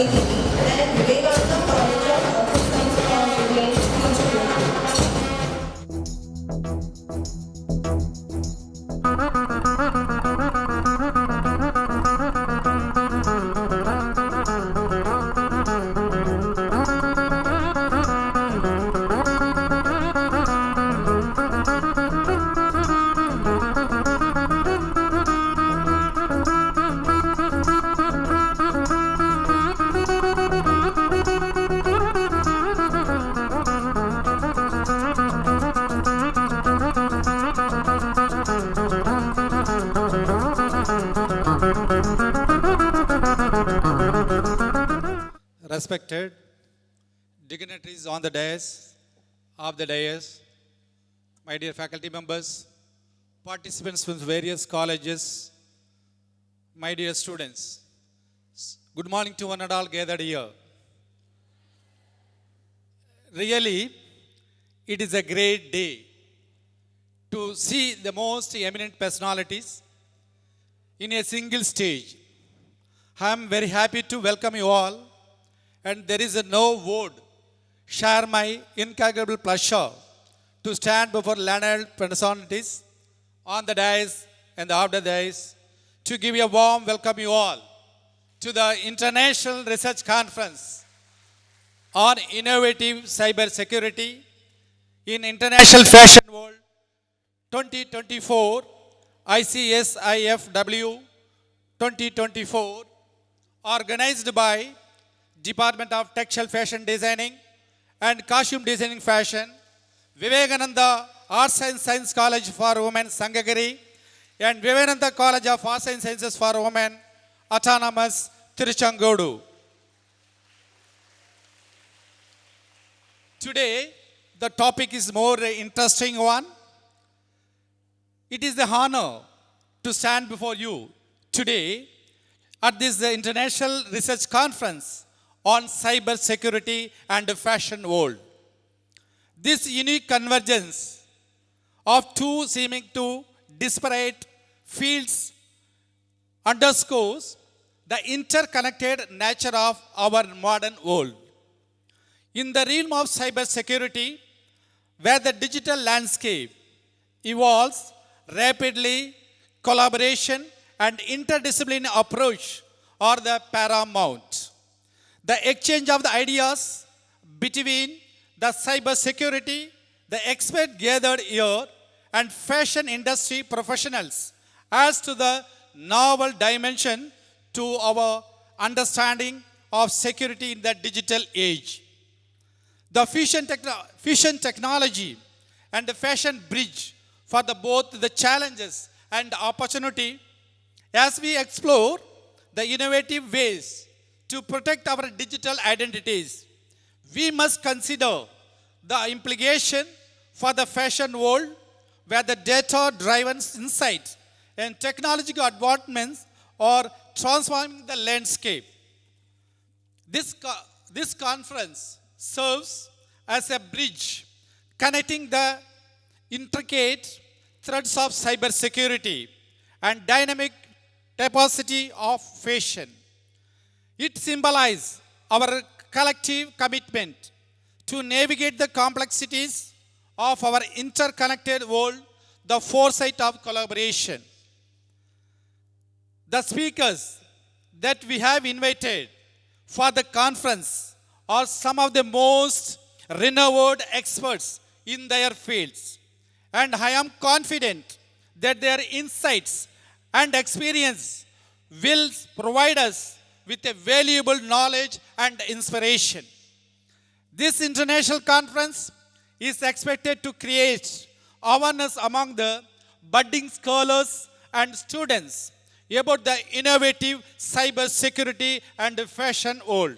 and Vivekananda College of Office Science for Women, Future. Respected dignitaries on the dais, my dear faculty members, participants from various colleges, my dear students, good morning to one and all gathered here. Really, it is a great day to see the most eminent personalities in a single stage. I am very happy to welcome you all, and there is no word share my incalculable pleasure to stand before learned personalities on the dais and after the dais to give you a warm welcome you all to the International Research Conference on Innovative Cyber Security in International Fashion World 2024 ICSIFW-04.01.24 organized by Department of Textile Fashion Designing and Costume Designing Fashion, Vivekananda Arts and Science College for Women, Sangagiri, and Vivekananda College of Arts and Sciences for Women, Autonomous, Tiruchangodu. Today, the topic is more interesting one. It is the honor to stand before you today at this International Research Conference on cyber security and the fashion world. This unique convergence of two seeming to disparate fields underscores the interconnected nature of our modern world. In the realm of cyber security, where the digital landscape evolves rapidly, collaboration and interdisciplinary approach are the paramount. The exchange of the ideas between the cyber security, the expert gathered here, and fashion industry professionals adds to the novel dimension to our understanding of security in the digital age. The fusion technology and the fashion bridge for both the challenges and opportunity as we explore the innovative ways to protect our digital identities. We must consider the implication for the fashion world where the data-driven insight and technological advancements are transforming the landscape. This conference serves as a bridge connecting the intricate threads of cybersecurity and dynamic diversity of fashion. It symbolizes our collective commitment to navigate the complexities of our interconnected world, the foresight of collaboration. The speakers that we have invited for the conference are some of the most renowned experts in their fields, and I am confident that their insights and experience will provide us with a valuable knowledge and inspiration. This international conference is expected to create awareness among the budding scholars and students about the innovative cyber security and fashion world.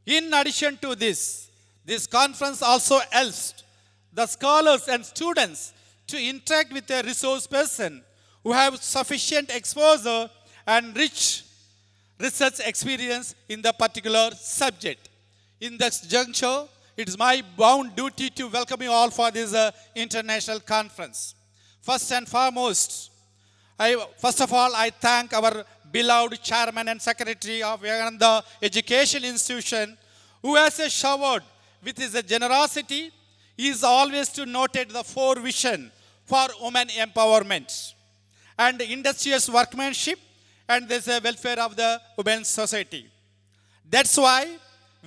In addition to this, this conference also helps the scholars and students to interact with a resource person who have sufficient exposure and rich research experience in the particular subject. In this juncture, it is my bound duty to welcome you all for this international conference. First and foremost, I thank our beloved chairman and secretary of Vivekananda Education Institution, who has showered with his generosity, is always to noted the four vision for women empowerment and industrious workmanship and the welfare of the women's society. That's why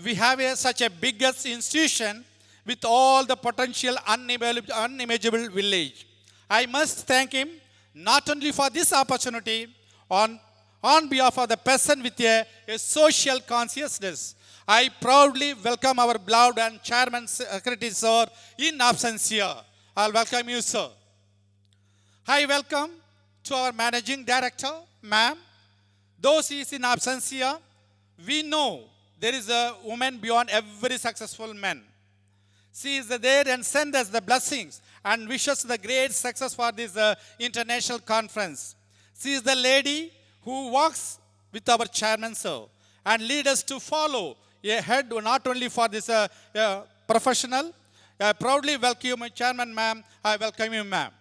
we have such a biggest institution with all the potential unimaginable village. I must thank him not only for this opportunity on behalf of the person with a social consciousness. I proudly welcome our beloved and chairman secretary, sir, in absentia. I'll welcome you, sir. I welcome to our managing director, ma'am. Though she is in absentia, we know there is a woman beyond every successful man. She is there and sends us the blessings and wishes the great success for this international conference. She is the lady who walks with our chairman, sir, and lead us to follow a head not only for this professional. I proudly welcome you, my chairman, ma'am. I welcome you, ma'am.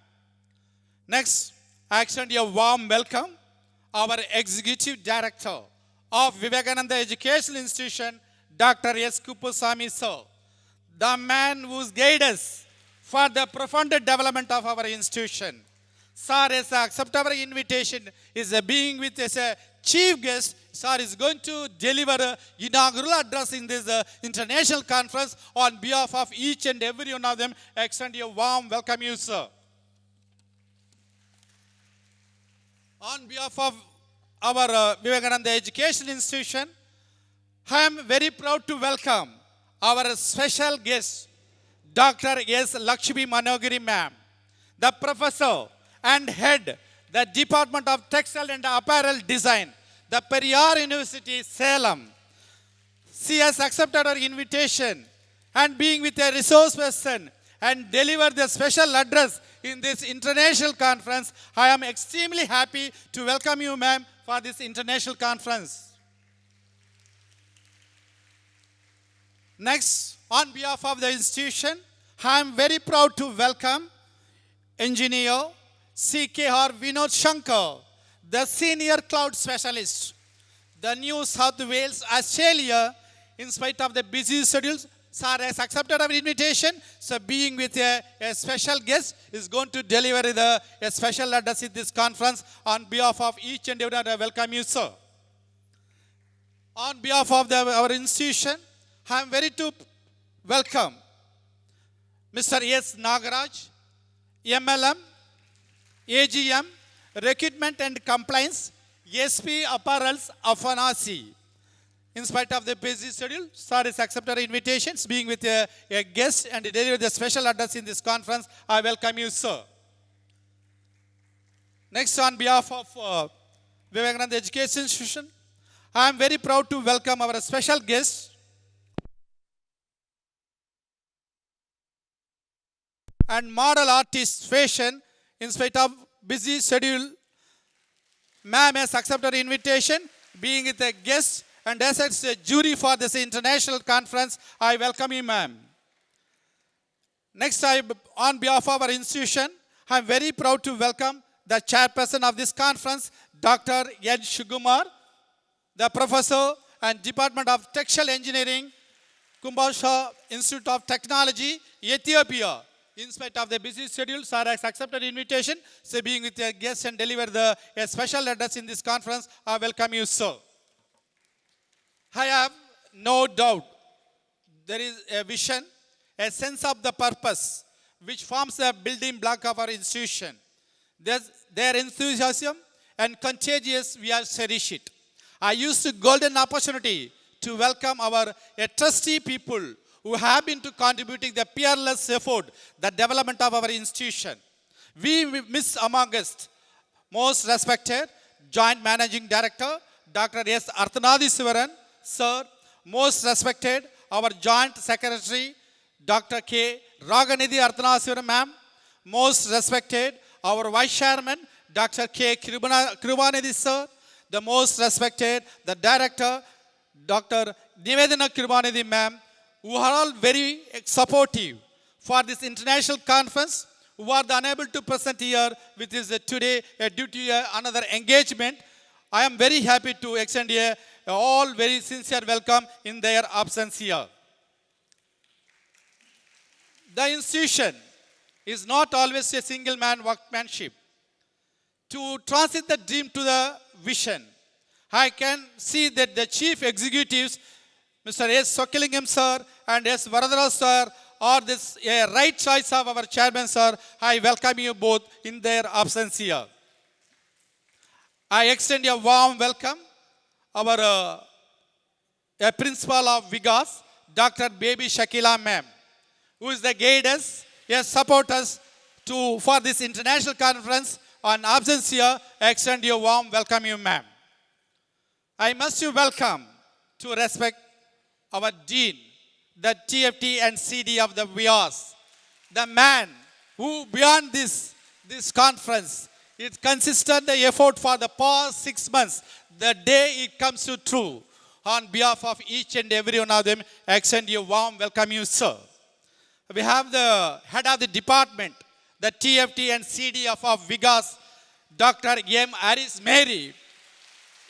Next, I extend a warm welcome our executive director of Vivekananda Educational Institution, Dr. S. Kuppusamy, sir, the man who's guided us for the profound development of our institution. Sir has accepted our invitation, is being with as a chief guest. Sir is going to deliver an inaugural address in this international conference on behalf of each and every one of them. I extend a warm welcome you, sir. On behalf of our Vivekananda Education Institution, I am very proud to welcome our special guest, Dr. S. Lakshmi Manogiri ma'am, the professor and head, the Department of Textile and Apparel Design, the Periyar University, Salem. She has accepted our invitation and being with a resource person and deliver the special address in this international conference. I am extremely happy to welcome you, ma'am, for this international conference. Next, on behalf of the institution, I am very proud to welcome Engineer C.K.R. Vinod Shankar, the Senior Cloud Specialist, the New South Wales, Australia. In spite of the busy schedules, sir has accepted our invitation. So being with a special guest is going to deliver a special address in this conference. On behalf of each and everyone, I welcome you, sir. On behalf of our institution, I am very to welcome Mr. S. Nagaraj, MLM, AGM, Recruitment and Compliance, SP Apparels, Afanasi. In spite of the busy schedule, sir has accepted our invitations, being with a guest and deliver the special address in this conference. I welcome you, sir. Next, on behalf of Vivekananda Education Institution, I am very proud to welcome our special guest and model artist fashion. In spite of busy schedule, ma'am has accepted our invitation, being with a guest and as a jury for this international conference. I welcome you, ma'am. Next, on behalf of our institution, I am very proud to welcome the chairperson of this conference, Dr. N. Shugumar, the professor and Department of Textile Engineering, Kumbasha Institute of Technology, Ethiopia. In spite of the busy schedule, sir has accepted invitation, so being with a guest and deliver a special address in this conference. I welcome you, sir. I have no doubt there is a vision, a sense of the purpose, which forms the building block of our institution. Their enthusiasm and contagious, we are cherish it. I used the golden opportunity to welcome our trustee people who have been to contributing the peerless effort, the development of our institution. We miss among us most respected Joint Managing Director, Dr. S. Arthanadiswaran, sir, most respected our Joint Secretary, Dr. K. Raganidhi Arthanadiswaran, ma'am, most respected our Vice Chairman, Dr. K. Kribanidhi, sir, the most respected the Director, Dr. Nivedana Kribanidhi, ma'am, who are all very supportive for this international conference, who are unable to present here with this today due to another engagement. I am very happy to extend a all very sincere welcome in their absence here. The institution is not always a single man workmanship. To transit the dream to the vision, I can see that the chief executives, Mr. S. Sokalingam sir and S. Varadara sir, are this a right choice of our chairman sir. I welcome you both in their absence here. I extend a warm welcome our a principal of Vigas, Dr. Baby Shakila ma'am, who is the guidance, support us for this international conference on absence here. I extend you a warm welcome you ma'am. I must welcome to respect our dean, the TFT and CD of the VIAS, the man who beyond this conference, it consisted the effort for the past 6 months, the day it comes to true. On behalf of each and every one of them, I extend you a warm welcome you, sir. We have the head of the department, the TFT and CD of Vigas, Dr. M. Aris Mary,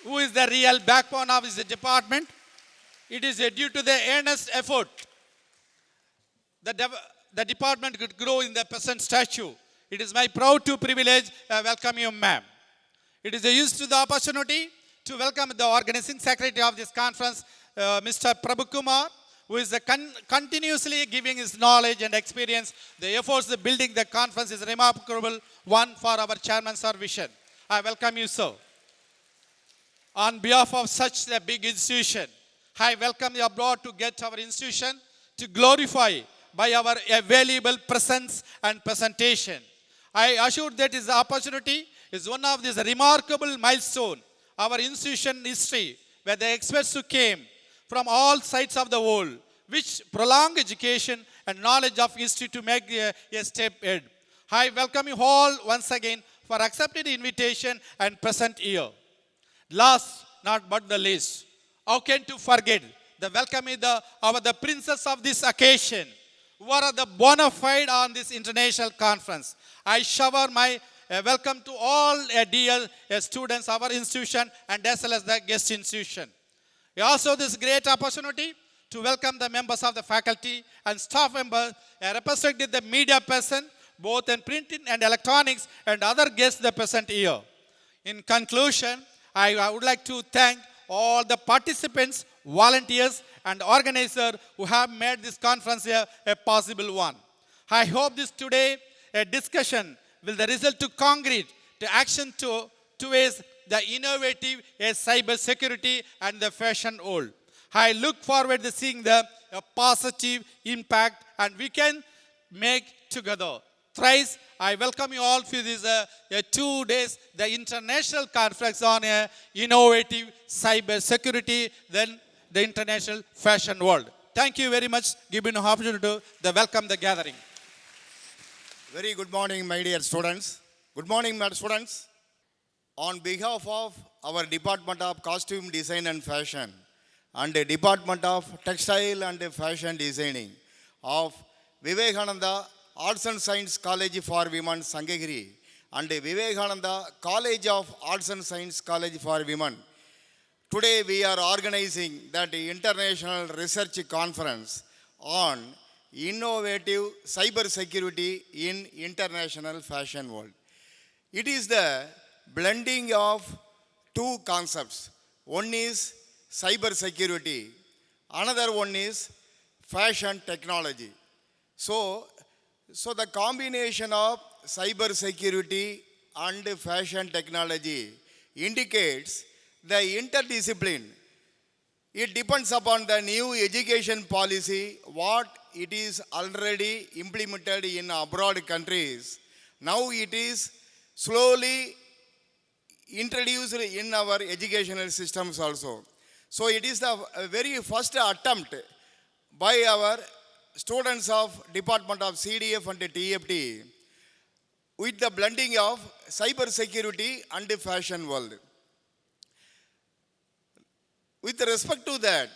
who is the real backbone of this department. It is due to the earnest effort the department could grow in the present statue. It is my proud to privilege welcome you, ma'am. It is a use to the opportunity to welcome the organizing secretary of this conference, Mr. Prabhu Kumar, who is continuously giving his knowledge and experience. The efforts of building the conference is a remarkable one for our chairman, sir, vision. I welcome you, sir. On behalf of such a big institution, I welcome you abroad to get our institution to glorify by our valuable presence and presentation. I assure that this opportunity is one of these remarkable milestone our institution history, where the experts who came from all sides of the world, which prolong education and knowledge of history to make a step ahead. I welcome you all once again for accepting the invitation and present here. Last, not but the least, how can to forget the welcoming the princess of this occasion, who are the bona fide on this international conference. I shower my welcome to all dear students of our institution and as well as the guest institution. Also this great opportunity to welcome the members of the faculty and staff members, representing the media person, both in printing and electronics, and other guests that present here. In conclusion, I would like to thank all the participants, volunteers, and organizers who have made this conference a possible one. I hope this today a discussion will the result to concrete to action towards the innovative cyber security and the fashion world. I look forward to seeing the positive impact and we can make together. Thrice, I welcome you all for this 2 days, the international conference on innovative cyber security, then the international fashion world. Thank you very much, giving an opportunity to welcome the gathering. Very good morning, my dear students. Good morning, my students. On behalf of our Department of Costume Design and Fashion and the Department of Textile and Fashion Designing of Vivekananda Arts and Science College for Women, Sangagiri, and the Vivekananda College of Arts and Science College for Women, today we are organizing that international research conference on innovative cyber security in international fashion world. It is the blending of two concepts. One is cyber security, another one is fashion technology. So the combination of cyber security and fashion technology indicates the interdiscipline. It depends upon the new education policy, what it is already implemented in abroad countries. Now it is slowly introduced in our educational systems also. So it is the very first attempt by our students of Department of CDF and TFT with the blending of cyber security and the fashion world. With respect to that,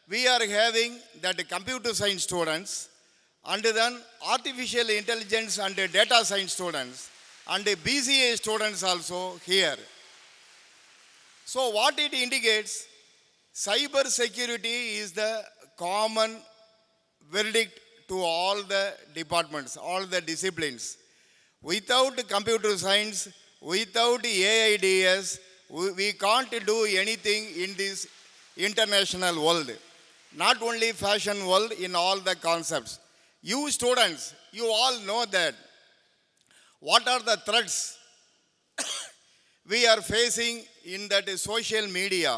we are having that computer science students and then artificial intelligence and data science students and BCA students also here. So what it indicates, cyber security is the common verdict to all the departments, all the disciplines. Without computer science, without AIDS, we can't do anything in this international world. Not only fashion world, in all the concepts. You students, you all know that what are the threats we are facing in that social media.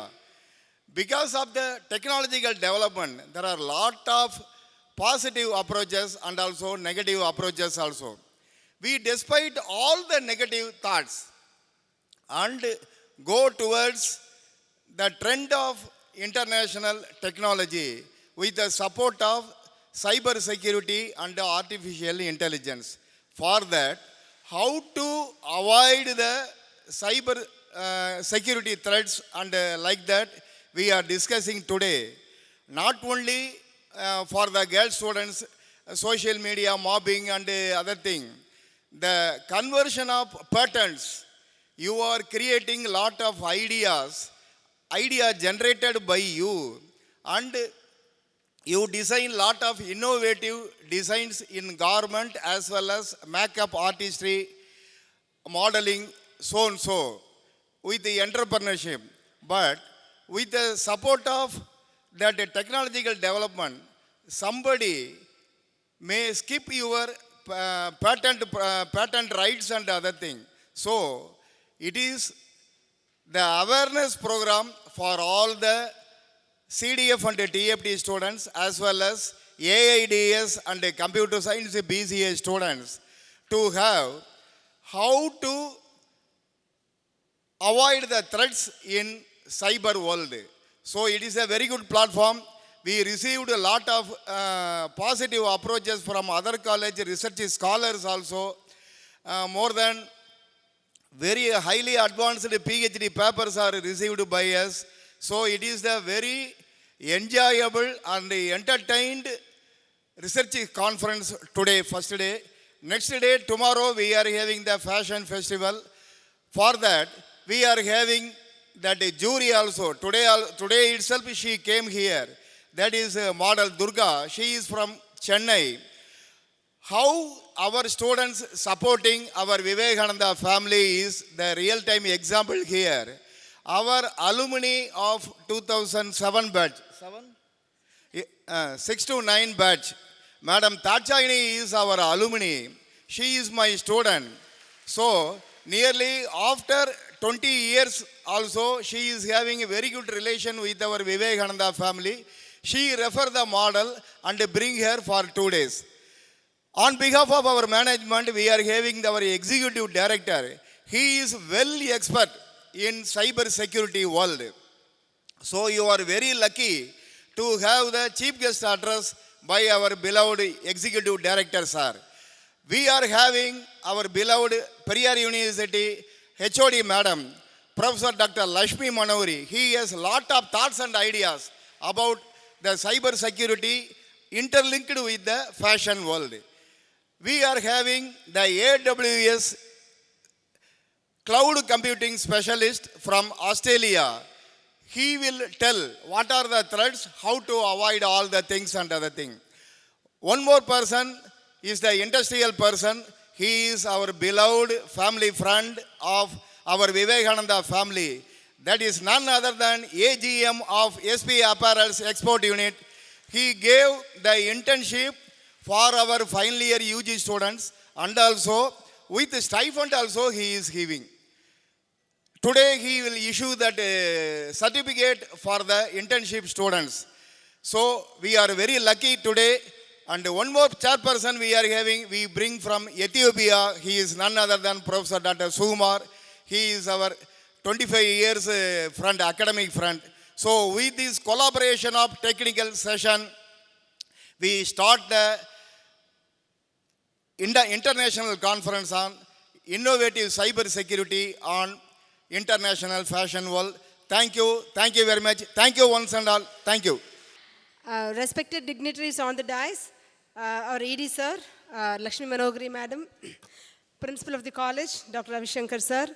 Because of the technological development, there are lot of positive approaches and also negative approaches also. We, despite all the negative thoughts, and go towards the trend of international technology with the support of cyber security and artificial intelligence. For that, how to avoid the cyber security threats and like that, we are discussing today. Not only for the girl students, social media mobbing and other thing. The conversion of patterns, you are creating lot of idea generated by you, and you design lot of innovative designs in garment as well as makeup artistry, modeling, so and so, with the entrepreneurship. But with the support of that technological development, somebody may skip your patent rights and other thing. So it is the awareness program for all the CDF and TFT students as well as AIDS and computer science BCA students to have how to avoid the threats in cyber world. So it is a very good platform. We received a lot of positive approaches from other college research scholars also. More than very highly advanced PhD papers are received by us. So it is the very enjoyable and entertained research conference today, first day. Next day, tomorrow, we are having the fashion festival. For that, we are having that jury also. Today itself she came here. That is model Durga. She is from Chennai. How our students supporting our Vivekananda family is the real-time example here. Our alumni of 2007 batch, 6 to 9 batch, Madam Tachayani is our alumni. She is my student. So, nearly after 20 years also, she is having a very good relation with our Vivekananda family. She refer the model and bring her for 2 days. On behalf of our management, we are having our executive director. He is well expert in cyber security world. So you are very lucky to have the chief guest address by our beloved executive director, sir. We are having our beloved Periyar University HOD madam, Professor Dr. Lashmi Manouri. He has lot of thoughts and ideas about the cyber security interlinked with the fashion world. We are having the AWS cloud computing specialist from Australia. He will tell what are the threats, how to avoid all the things and other things. One more person is the industrial person. He is our beloved family friend of our Vivekananda family. That is none other than AGM of SP Apparel's Export Unit. He gave the internship for our final year UG students, and also with stipend also he is giving. Today he will issue that certificate for the internship students. So we are very lucky today. And one more chairperson we are having, we bring from Ethiopia. He is none other than Professor Dr. Sukumar. He is our 25 years friend, academic friend. So with this collaboration of technical session, we start the international conference on innovative cyber security on international fashion world. Thank you very much. Thank you once and all. Thank you. Respected dignitaries on the dais, our ED sir, Lakshmi Manogri madam, principal of the college, Dr. Ravishankar sir,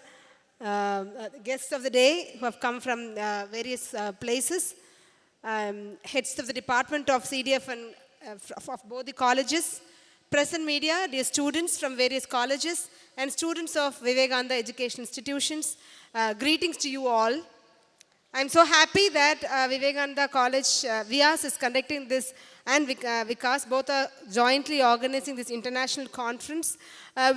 guests of the day who have come from various places, heads of the department of CDF and of both the colleges, present media, dear students from various colleges, and students of Vivekananda Education Institutions. Greetings to you all. I'm so happy that Vivekananda College, VIAS is conducting this, and Vikas both are jointly organizing this international conference,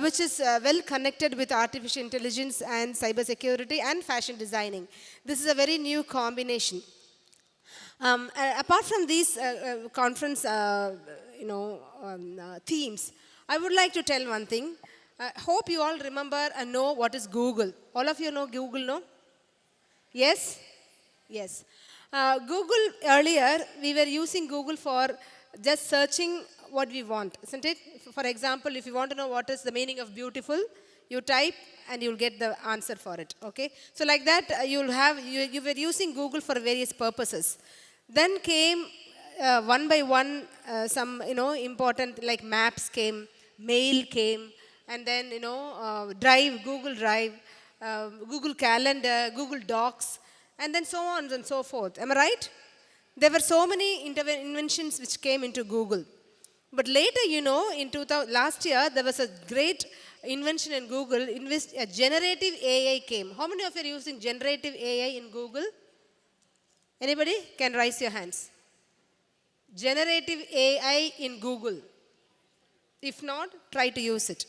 which is well connected with artificial intelligence and cybersecurity and fashion designing. This is a very new combination. Apart from these conference, themes, I would like to tell one thing. I hope you all remember and know what is Google. All of you know Google, no? Yes? Yes. Google, earlier, we were using Google for just searching what we want, isn't it? For example, if you want to know what is the meaning of beautiful, you type and you'll get the answer for it, okay? So like that, you were using Google for various purposes. Then came, one by one, some, important, like maps came, mail came, and then, Drive, Google Drive, Google Calendar, Google Docs, and then so on and so forth. Am I right? There were so many inventions which came into Google. But later, in last year, there was a great invention in Google. Generative AI came. How many of you are using generative AI in Google? Anybody can raise your hands. Generative AI in Google. If not, try to use it.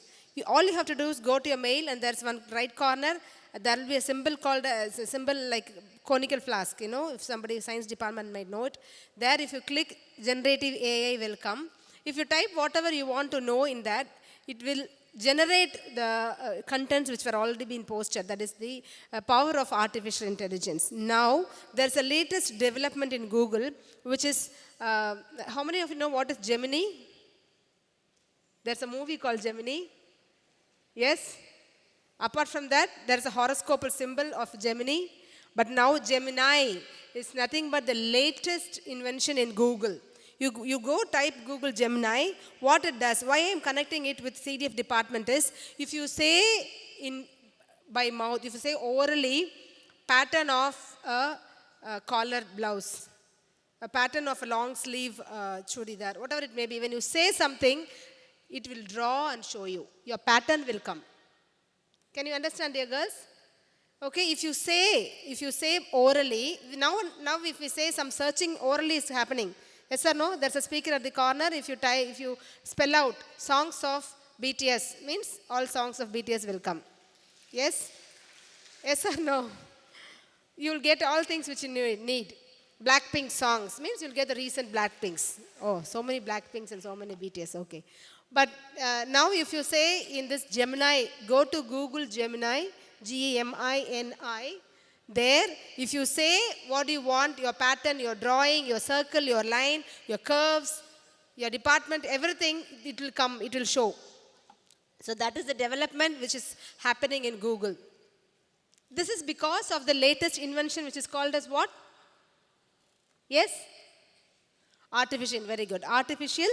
All you have to do is go to your mail, and there's one right corner. There will be a symbol called a symbol like conical flask. If somebody science department might know it. There, if you click, generative AI will come. If you type whatever you want to know in that, it will generate the contents which were already been posted. That is the power of artificial intelligence. Now, there's a latest development in Google, which is, how many of you know what is Gemini? There's a movie called Gemini. Yes? Apart from that, there's a horoscopal symbol of Gemini. But now Gemini is nothing but the latest invention in Google. You go type Google Gemini, what it does, why I'm connecting it with CDF department is, if you say by mouth, if you say orally, pattern of a collar blouse, a pattern of a long sleeve chudidar, whatever it may be, when you say something, it will draw and show you. Your pattern will come. Can you understand, dear girls? Okay, if you say orally, now if we say some searching orally is happening. Yes or no? There's a speaker at the corner. If you spell out songs of BTS, means all songs of BTS will come. Yes? Yes or no? You'll get all things which you need. Blackpink songs, means you'll get the recent Blackpinks. Oh, so many Blackpinks and so many BTS, okay. But now if you say in this Gemini, go to Google Gemini, Gemini. There, if you say what you want, your pattern, your drawing, your circle, your line, your curves, your department, everything, it will come, it will show. So that is the development which is happening in Google. This is because of the latest invention which is called as what? Yes? Very good. Artificial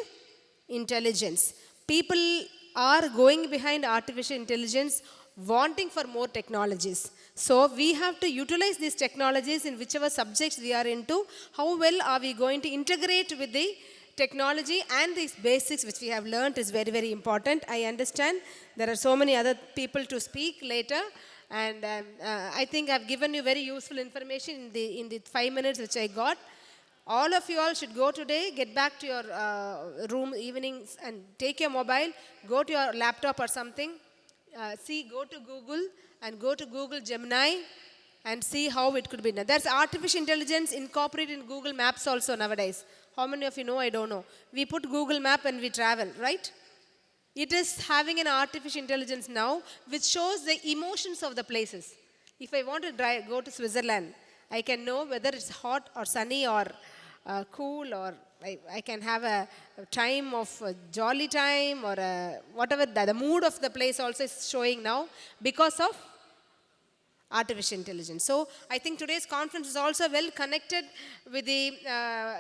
intelligence. People are going behind artificial intelligence, wanting for more technologies. So we have to utilize these technologies in whichever subjects we are into. How well are we going to integrate with the technology and these basics which we have learned is very, very important. I understand there are so many other people to speak later. And I think I've given you very useful information in the 5 minutes which I got. All of you all should go today, get back to your room evenings and take your mobile, go to your laptop or something, go to Google and go to Google Gemini and see how it could be done. There's artificial intelligence incorporated in Google Maps also nowadays. How many of you know? I don't know. We put Google Map and we travel, right? It is having an artificial intelligence now which shows the emotions of the places. If I want to go to Switzerland, I can know whether it's hot or sunny or cool, or I can have a time of jolly time or whatever. The mood of the place also is showing now because of artificial intelligence. So I think today's conference is also well connected with the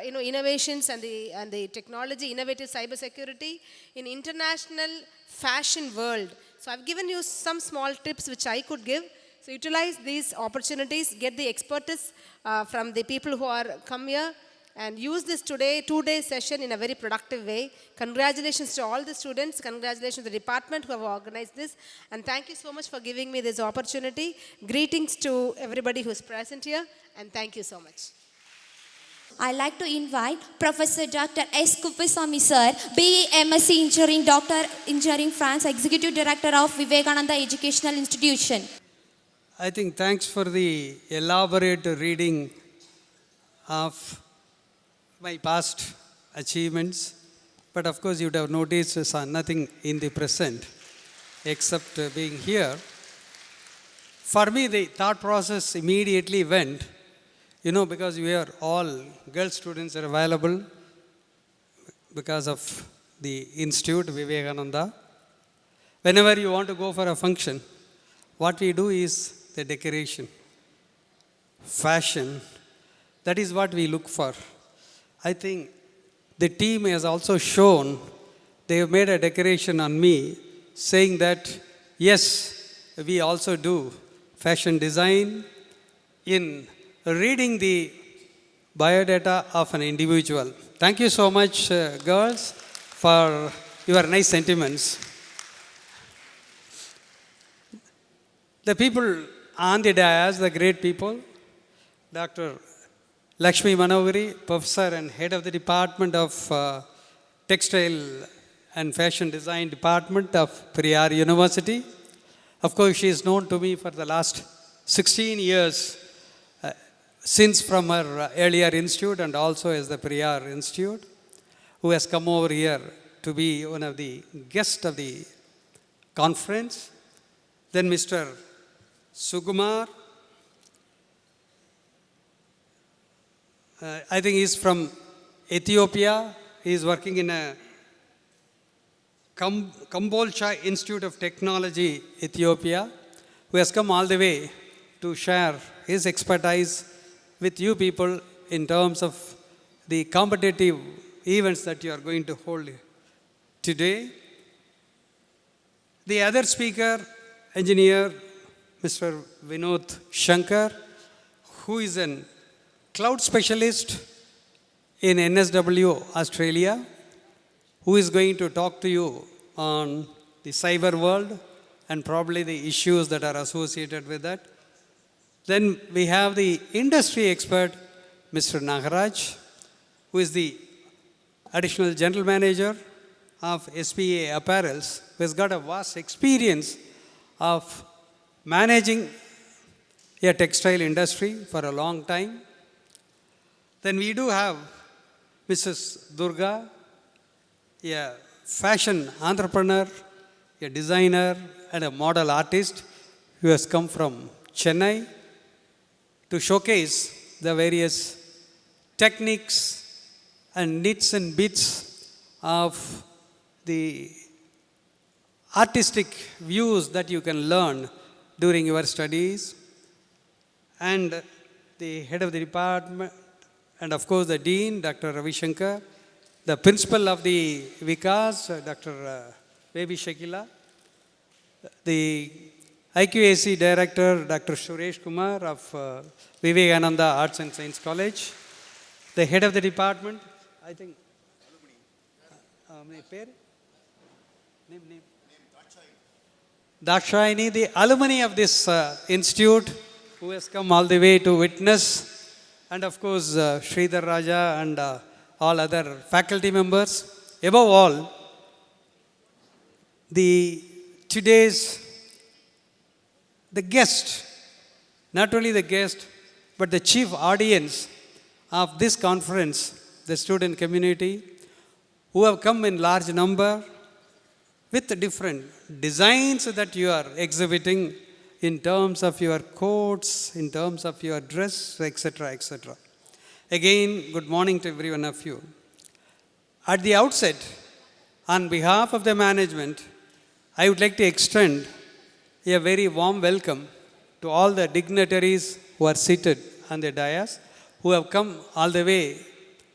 innovations and the technology, innovative cybersecurity in international fashion world. So I've given you some small tips which I could give. So utilize these opportunities, get the expertise from the people who are come here, and use this today, 2-day session in a very productive way. Congratulations to all the students. Congratulations to the department who have organized this. And thank you so much for giving me this opportunity. Greetings to everybody who is present here. And thank you so much. I'd like to invite Professor Dr. S. Kuppasamy Sir, BE MSc Engineering, Doctor Engineering France, Executive Director of Vivekananda Educational Institution. I think thanks for the elaborate reading of my past achievements. But of course, you would have noticed nothing in the present except being here. For me, the thought process immediately went, because we are all girl students are available because of the Institute Vivekananda. Whenever you want to go for a function, what we do is the decoration, fashion. That is what we look for. I think the team has also shown, they have made a decoration on me saying that, yes, we also do fashion design in reading the biodata of an individual. Thank you so much, girls, for your nice sentiments. The people on the dais, the great people, Dr. Lakshmi Manogari, Professor and Head of the Department of Textile and Fashion Design Department of Periyar University. Of course, she is known to me for the last 16 years, since from her earlier institute and also as the Periyar Institute, who has come over here to be one of the guests of the conference. Then Mr. Sukumar, I think he's from Ethiopia. He is working in a Kambolcha Institute of Technology, Ethiopia, who has come all the way to share his expertise with you people in terms of the competitive events that you are going to hold today. The other speaker, engineer, Mr. Vinod Shankar, who is a cloud specialist in NSW, Australia, who is going to talk to you on the cyber world and probably the issues that are associated with that. Then we have the industry expert, Mr. Nagaraj, who is the additional general manager of SPA Apparels, who has got a vast experience of managing a textile industry for a long time. Then we do have Mrs. Durga, a fashion entrepreneur, a designer, and a model artist who has come from Chennai to showcase the various techniques and nits and bits of the artistic views that you can learn during your studies. And the head of the department, and of course the dean, Dr. Ravi Shankar, the principal of the Vikas, Dr. Baby Shakila, the IQAC director, Dr. Suresh Kumar of Vivekananda Arts and Science College, the head of the department, I think, name. Dakshayani, the alumni of this institute, who has come all the way to witness, and of course Sridhar Raja and all other faculty members. Above all, the guest, not only the guest, but the chief audience of this conference, the student community, who have come in large number with the different designs that you are exhibiting in terms of your coats, in terms of your dress, etc., etc. Again, good morning to every one of you. At the outset, on behalf of the management, I would like to extend a very warm welcome to all the dignitaries who are seated on the dais, who have come all the way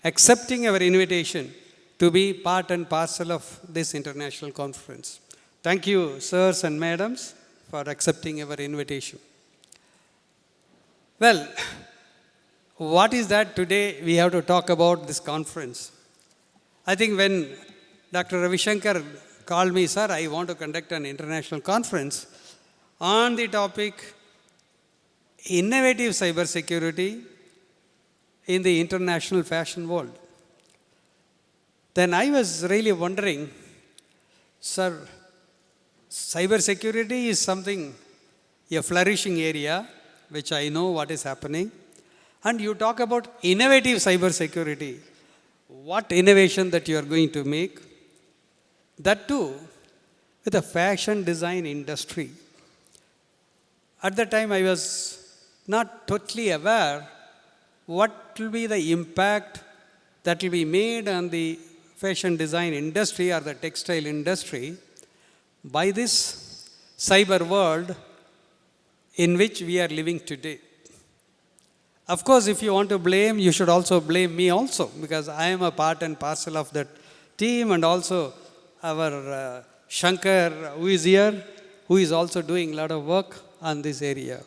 accepting our invitation to be part and parcel of this international conference. Thank you, sirs and madams, for accepting our invitation. Well, what is that today we have to talk about this conference? I think when Dr. Ravi Shankar called me, sir, I want to conduct an international conference on the topic innovative cybersecurity in the international fashion world. Then I was really wondering, sir, cybersecurity is something, a flourishing area, which I know what is happening. And you talk about innovative cybersecurity. What innovation that you are going to make? That too, with the fashion design industry. At the time, I was not totally aware what will be the impact that will be made on the fashion design industry or the textile industry by this cyber world in which we are living today. Of course, if you want to blame, you should also blame me also, because I am a part and parcel of that team, and also our Shankar, who is here, who is also doing a lot of work on this area.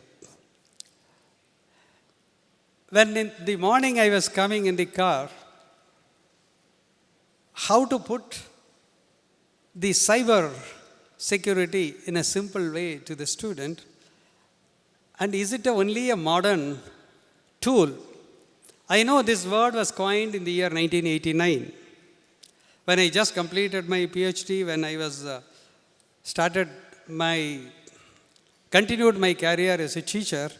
When in the morning I was coming in the car, how to put the cyber security in a simple way to the student, and is it only a modern tool? I know this word was coined in the year 1989. When I just completed my PhD, when I was continued my career as a teacher,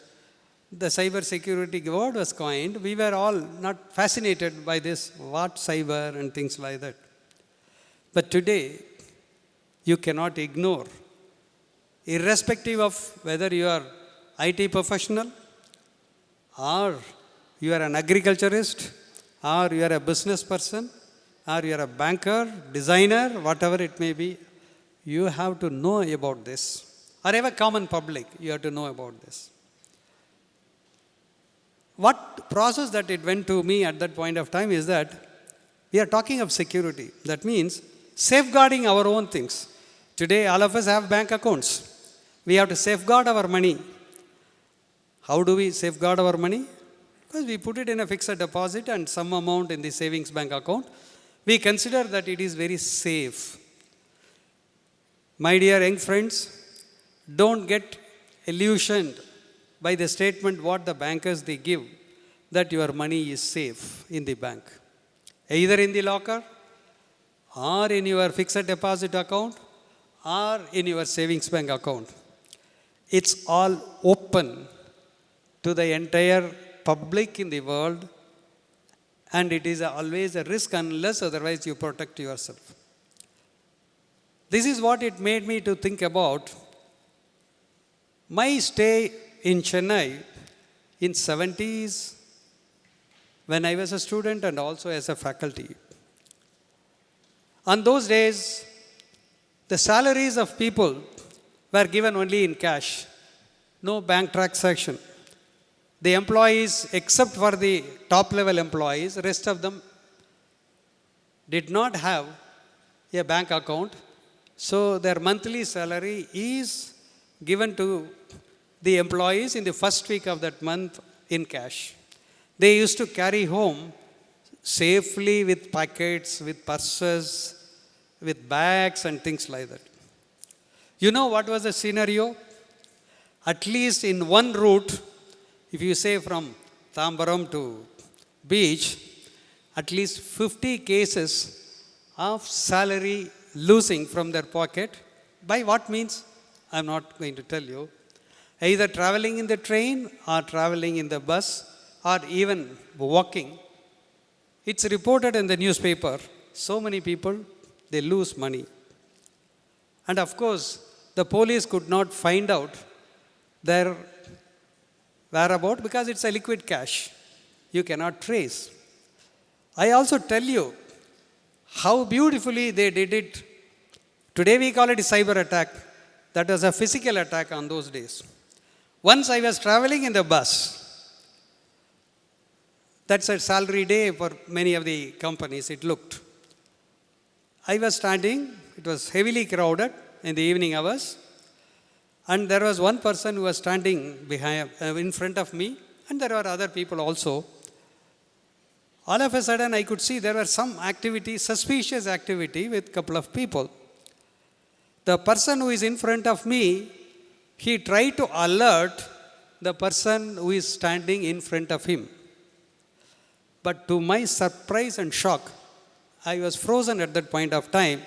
the cyber security word was coined. We were all not fascinated by this, what cyber and things like that. But today, you cannot ignore, irrespective of whether you are IT professional, or you are an agriculturist, or you are a business person, or you are a banker, designer, whatever it may be, you have to know about this. Or even common public, you have to know about this. What process that it went to me at that point of time is that we are talking of security. That means safeguarding our own things. Today, all of us have bank accounts. We have to safeguard our money. How do we safeguard our money? Because we put it in a fixed deposit and some amount in the savings bank account. We consider that it is very safe. My dear young friends, don't get illusioned by the statement what the bankers they give, that your money is safe in the bank. Either in the locker, or in your fixed deposit account, or in your savings bank account. It's all open to the entire public in the world, and it is always a risk unless otherwise you protect yourself. This is what it made me to think about my stay in Chennai in 70s when I was a student and also as a faculty. On those days, the salaries of people were given only in cash, no bank transaction. The employees, except for the top level employees, rest of them did not have a bank account. So their monthly salary is given to the employees in the first week of that month in cash. They used to carry home safely with packets, with purses, with bags and things like that. You know what was the scenario? At least in one route, if you say from Tambaram to beach, at least 50 cases of salary losing from their pocket. By what means? I'm not going to tell you. Either traveling in the train or traveling in the bus or even walking. It's reported in the newspaper. So many people, they lose money. And of course, the police could not find out their whereabouts because it's a liquid cash. You cannot trace. I also tell you how beautifully they did it. Today we call it a cyber attack. That was a physical attack on those days. Once I was traveling in the bus. That's a salary day for many of the companies, it looked. I was standing, it was heavily crowded in the evening hours. And there was one person who was standing in front of me. and there were other people also. All of a sudden, I could see there were some activity, suspicious activity with a couple of people. The person who is in front of me, he tried to alert the person who is standing in front of him. But to my surprise and shock, I was frozen at that point of time.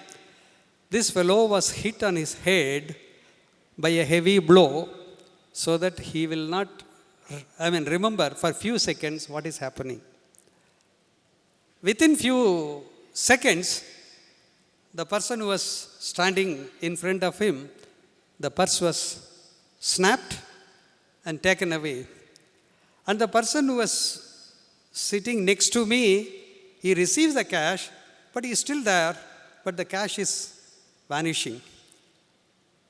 This fellow was hit on his head by a heavy blow so that he will not, remember for few seconds what is happening. Within few seconds, the person who was standing in front of him, the purse was snapped and taken away. And the person who was sitting next to me, he receives the cash, but he is still there, but the cash is vanishing.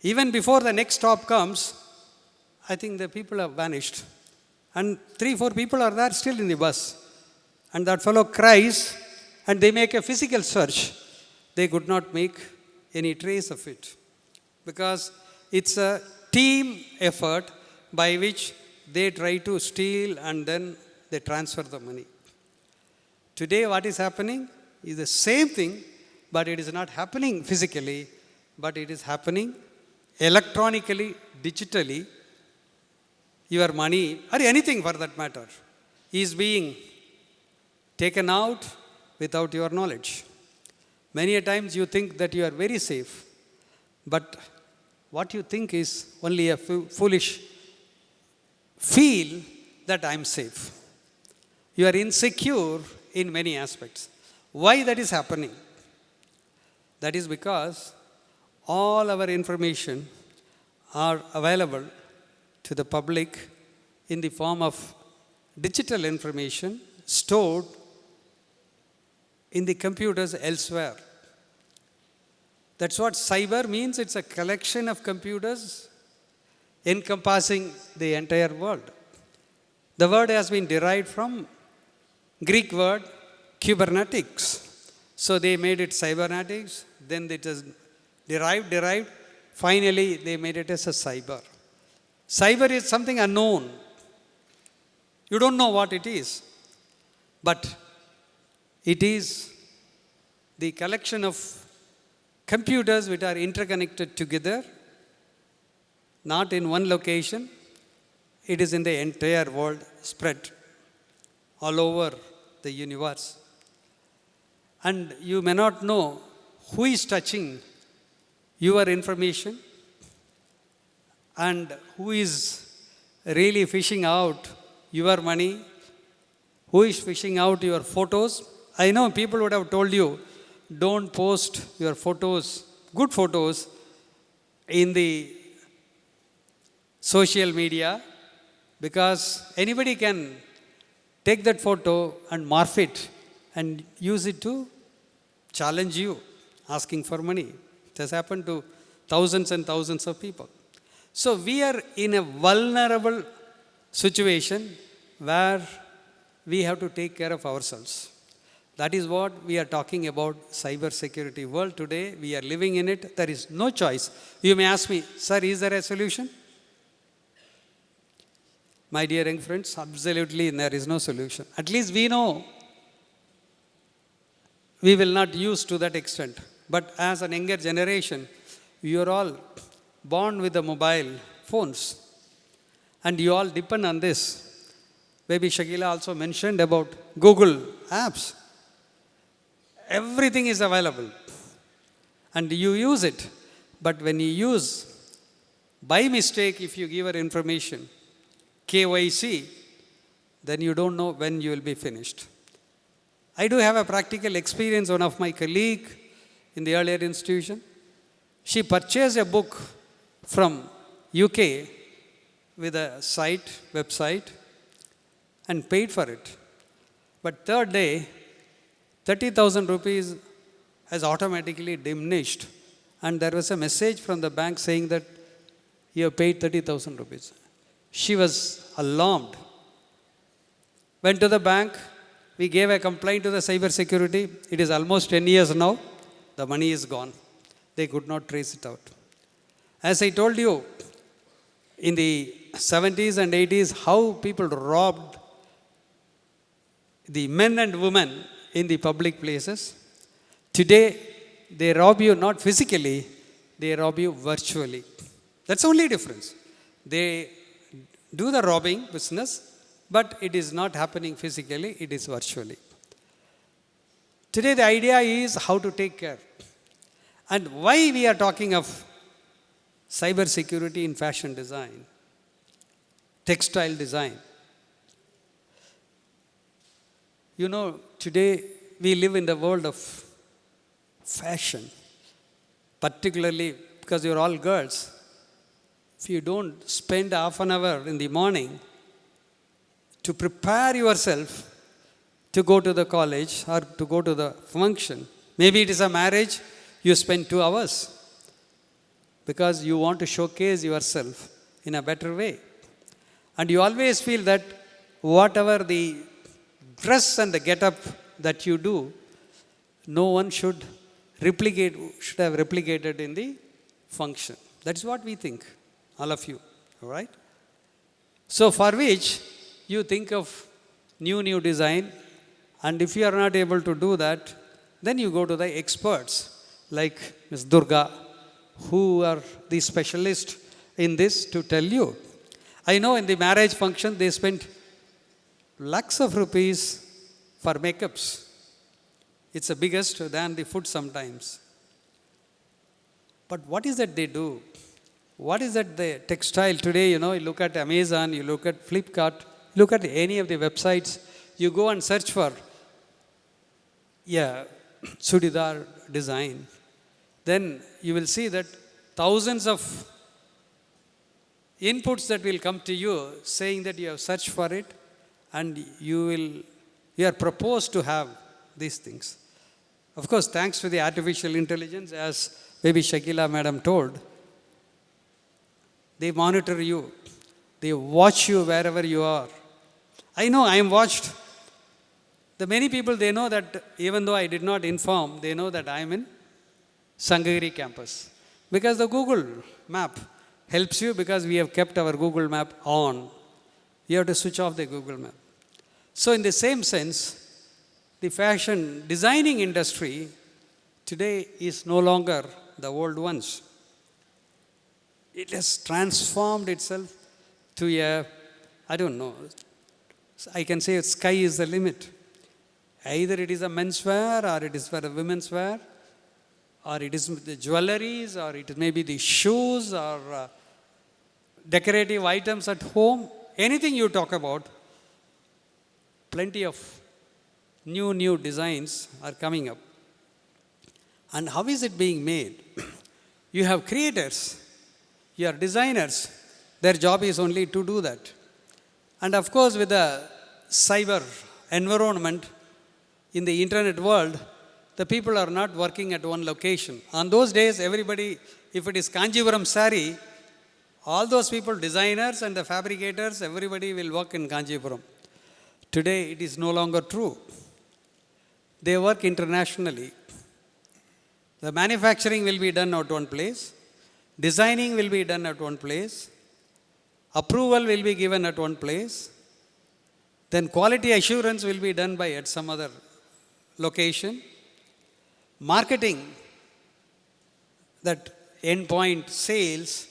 Even before the next stop comes, I think the people have vanished. And 3-4 people are there still in the bus. And that fellow cries, and they make a physical search. They could not make any trace of it. Because it's a team effort by which they try to steal and then they transfer the money. Today what is happening is the same thing, but it is not happening physically, but it is happening electronically, digitally. Your money, or anything for that matter, is being taken out without your knowledge. Many a times you think that you are very safe, but what you think is only a foolish feel that I am safe. You are insecure in many aspects. Why that is happening? That is because all our information are available to the public in the form of digital information stored in the computers elsewhere. That's what cyber means. It's a collection of computers encompassing the entire world. The word has been derived from Greek word cybernetics. So they made it cybernetics, then it is derived. Finally, they made it as a cyber. Cyber is something unknown. You don't know what it is. But it is the collection of computers which are interconnected together, not in one location. It is in the entire world, spread all over the universe. And you may not know who is touching your information and who is really fishing out your money, who is fishing out your photos. I know people would have told you, don't post your photos, good photos, in the social media, because anybody can take that photo and morph it and use it to challenge you, asking for money. It has happened to thousands and thousands of people. So we are in a vulnerable situation where we have to take care of ourselves. That is what we are talking about, cyber security world today. We are living in it. There is no choice. You may ask me, sir, is there a solution? My dear young friends, absolutely there is no solution. At least we know we will not use to that extent. But as a younger generation, you are all born with the mobile phones. And you all depend on this. Maybe Shakila also mentioned about Google apps. Everything is available. And you use it. But when you use, by mistake, if you give her information, KYC, then you don't know when you will be finished. I do have a practical experience. One of my colleagues in the earlier institution, she purchased a book from UK with a website, and paid for it. But third day, 30,000 rupees has automatically diminished. And there was a message from the bank saying that you have paid 30,000 rupees. She was alarmed. Went to the bank. We gave a complaint to the cyber security. It is almost 10 years now. The money is gone. They could not trace it out. As I told you, in the 70s and 80s, how people robbed the men and women in the public places. Today, they rob you not physically, they rob you virtually. That's the only difference. They do the robbing business, but it is not happening physically, it is virtually. Today, the idea is how to take care. And why we are talking of cyber security in fashion design, textile design. You know, today we live in the world of fashion, particularly because you're all girls. If you don't spend half an hour in the morning to prepare yourself to go to the college or to go to the function, maybe it is a marriage, you spend 2 hours because you want to showcase yourself in a better way. And you always feel that whatever the dress and the get-up that you do, no one should have replicated in the function. That's what we think, all of you, all right? So for which you think of new design, and if you are not able to do that, then you go to the experts like Ms. Durga, who are the specialists in this to tell you. I know in the marriage function they spent lakhs of rupees for makeups. It's the biggest than the food sometimes. But what is that they do? What is that the textile today, you look at Amazon, you look at Flipkart, look at any of the websites, you go and search for, Sudidar design. Then you will see that thousands of inputs that will come to you saying that you have searched for it and you are proposed to have these things. Of course, thanks to the artificial intelligence, as maybe Shakila madam told, they monitor you. They watch you wherever you are. I know I am watched. The many people, they know that even though I did not inform, they know that I am in Sangagiri campus. Because the Google map helps you, because we have kept our Google map on. You have to switch off the Google map. So in the same sense, the fashion designing industry today is no longer the old ones. It has transformed itself to I don't know, I can say sky is the limit. Either it is a menswear, or it is for a women's wear, or it is the jewelries, or it may be the shoes, or decorative items at home. Anything you talk about, plenty of new designs are coming up. And how is it being made? You have creators, you have designers, their job is only to do that. And of course, with the cyber environment in the internet world, the people are not working at one location. On those days, everybody, if it is Kanjivaram sari, all those people, designers and the fabricators, everybody will work in Kanjivaram. Today, it is no longer true. They work internationally. The manufacturing will be done at one place. Designing will be done at one place. Approval will be given at one place. Then quality assurance will be done by at some other location. Marketing, that endpoint sales,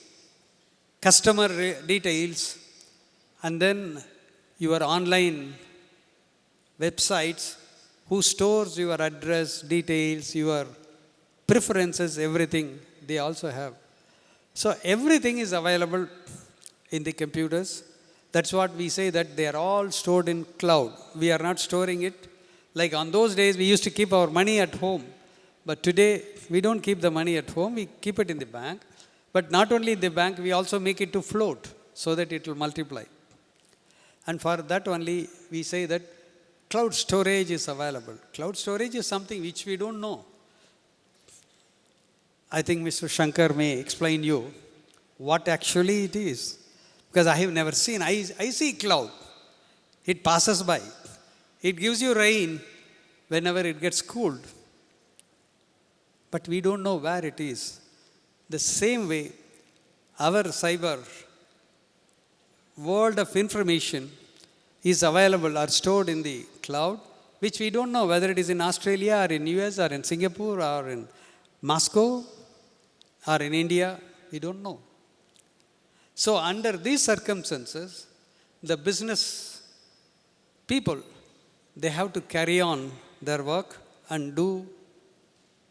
customer details, and then your online websites, who stores your address, details, your preferences, everything they also have. So everything is available in the computers. That's what we say, that they are all stored in cloud. We are not storing it. Like on those days, we used to keep our money at home. But today, we don't keep the money at home. We keep it in the bank. But not only in the bank, we also make it to float so that it will multiply. And for that only, we say that cloud storage is available. Cloud storage is something which we don't know. I think Mr. Shankar may explain you what actually it is. Because I have never seen. I see cloud. It passes by. It gives you rain whenever it gets cooled. But we don't know where it is. The same way, our cyber world of information is available or stored in the cloud, which we don't know whether it is in Australia or in US or in Singapore or in Moscow or in India. We don't know. So under these circumstances, the business people, they have to carry on their work and do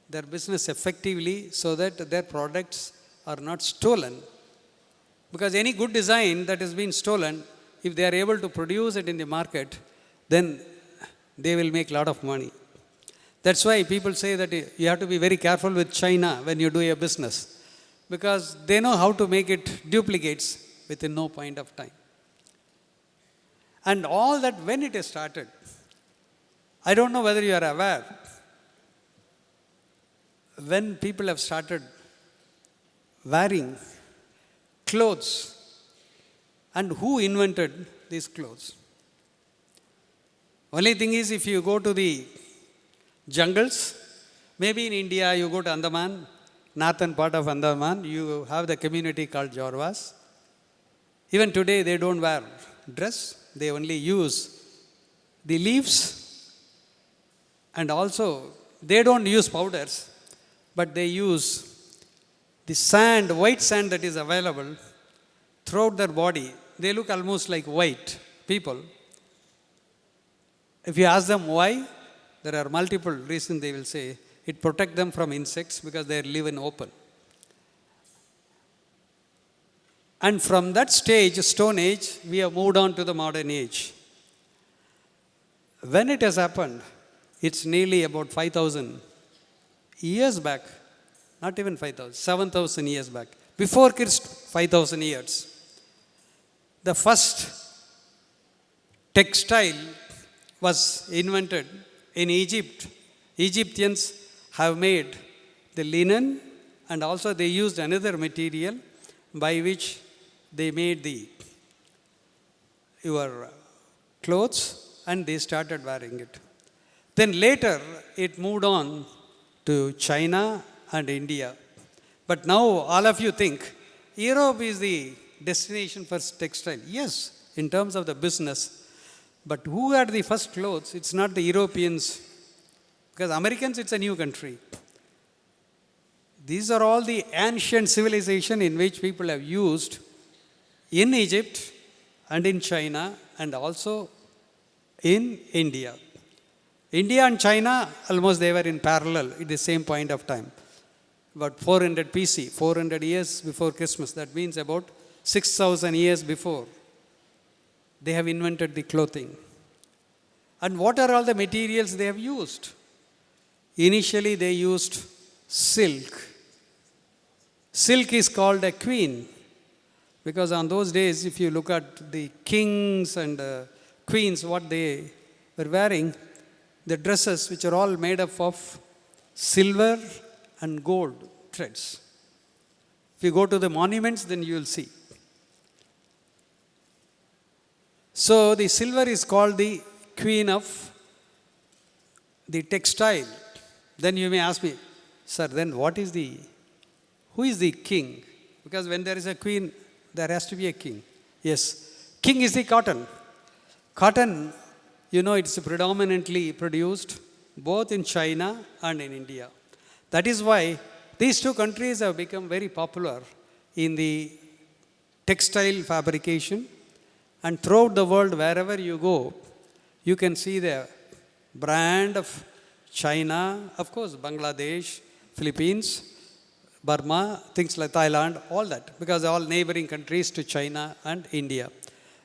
their business effectively so that their products are not stolen. Because any good design that has been stolen, if they are able to produce it in the market, then they will make a lot of money. That's why people say that you have to be very careful with China when you do a business, because they know how to make it duplicates within no point of time. And all that when it has started, I don't know whether you are aware, when people have started wearing clothes, and who invented these clothes? Only thing is, if you go to the jungles, maybe in India you go to Andaman, northern part of Andaman, you have the community called Jorwas. Even today they don't wear dress, they only use the leaves, and also they don't use powders, but they use the sand, white sand that is available throughout their body. They look almost like white people. If you ask them why, there are multiple reasons they will say. It protects them from insects because they live in open. And from that stage, Stone Age, we have moved on to the modern age. When it has happened, it's nearly about 5,000 years back. Not even 5,000, 7,000 years back. Before Christ, 5,000 years. The first textile was invented in Egypt. Egyptians have made the linen, and also they used another material by which they made your clothes, and they started wearing it. Then later it moved on to China and India. But now all of you think Europe is the destination for textile. Yes, in terms of the business. But who had the first clothes? It's not the Europeans. Because Americans, it's a new country. These are all the ancient civilization in which people have used in Egypt and in China and also in India. India and China, almost they were in parallel at the same point of time. About 400 BC, 400 years before Christmas. That means about 6,000 years before. They have invented the clothing. And what are all the materials they have used? Initially they used silk. Silk is called a queen, because on those days, if you look at the kings and queens, what they were wearing, the dresses which are all made up of silver and gold threads. If you go to the monuments, then you will see. So the silver is called the queen of the textile. Then you may ask me, sir, then who is the king? Because when there is a queen, there has to be a king. Yes, king is the cotton. Cotton, it's predominantly produced both in China and in India. That is why these two countries have become very popular in the textile fabrication. And throughout the world, wherever you go, you can see the brand of China, of course, Bangladesh, Philippines, Burma, things like Thailand, all that, because they're all neighboring countries to China and India.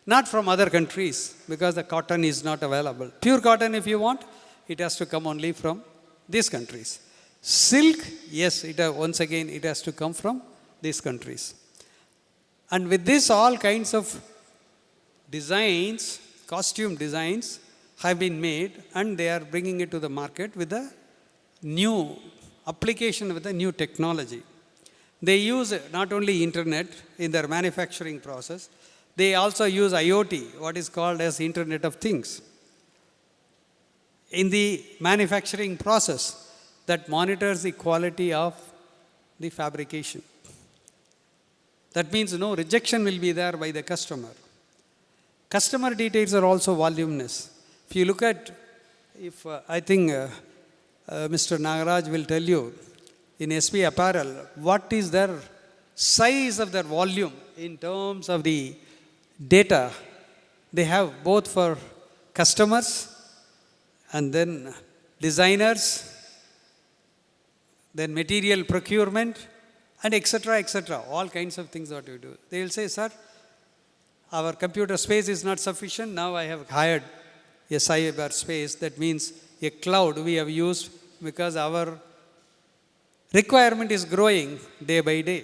Not from other countries, because the cotton is not available. Pure cotton, if you want, it has to come only from these countries. Silk, yes, once again, it has to come from these countries. And with this, all kinds of designs, costume designs have been made, and they are bringing it to the market with a new application, with a new technology. They use not only internet in their manufacturing process, they also use IoT, what is called as Internet of Things, in the manufacturing process that monitors the quality of the fabrication. That means no rejection will be there by the customer. Customer details are also voluminous. If you look at, I think Mr. Nagaraj will tell you, in SP Apparel, what is their size of their volume in terms of the data they have both for customers and then designers, then material procurement, and etc., all kinds of things what you do. They will say, sir, our computer space is not sufficient. Now I have hired a cyber space. That means a cloud we have used because our requirement is growing day by day.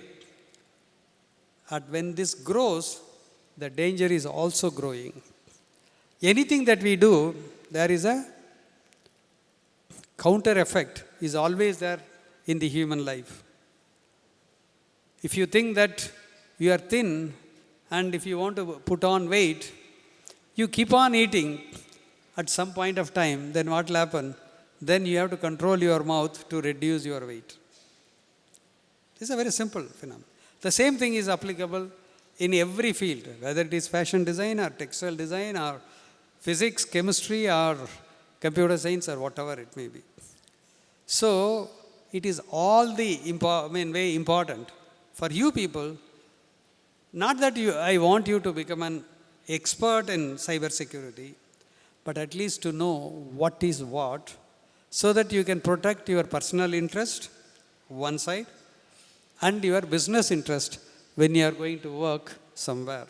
And when this grows, the danger is also growing. Anything that we do, there is a counter effect is always there in the human life. If you think that you are thin and if you want to put on weight, you keep on eating at some point of time, then what will happen? Then you have to control your mouth to reduce your weight. This is a very simple phenomenon. The same thing is applicable in every field, whether it is fashion design or textile design or physics, chemistry or computer science or whatever it may be. So, it is all very important for you people, not that I want you to become an expert in cyber security, but at least to know what is what, so that you can protect your personal interest, one side, and your business interest when you are going to work somewhere.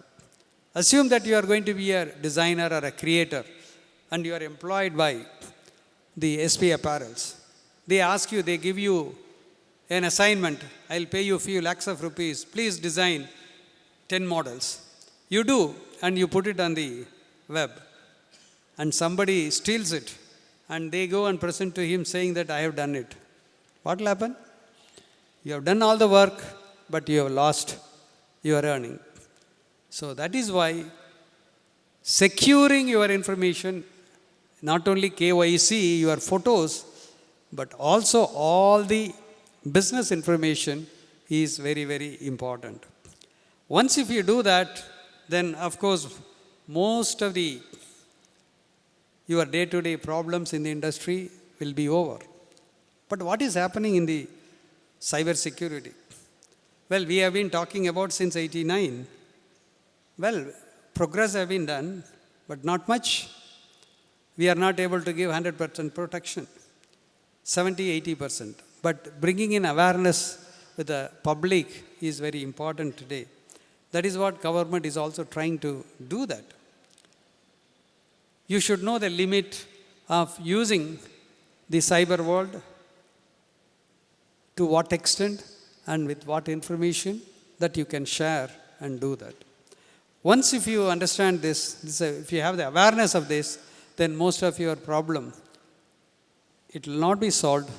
Assume that you are going to be a designer or a creator and you are employed by the SP Apparels. They ask you, they give you an assignment. I'll pay you a few lakhs of rupees. Please design 10 models. You do, and you put it on the web. And somebody steals it, and they go and present to him saying that I have done it. What will happen? You have done all the work, but you have lost your earning. So that is why securing your information, not only KYC, your photos, but also all the business information is very, very important. Once if you do that, then of course most of your day-to-day problems in the industry will be over. But what is happening in the cyber security? Well, we have been talking about since '89. Well, progress has been done, but not much. We are not able to give 100% protection, 70-80%. But bringing in awareness with the public is very important today. That is what government is also trying to do that. You should know the limit of using the cyber world, to what extent and with what information that you can share and do that. Once if you understand this, if you have the awareness of this, then most of your problem, it will not be solved,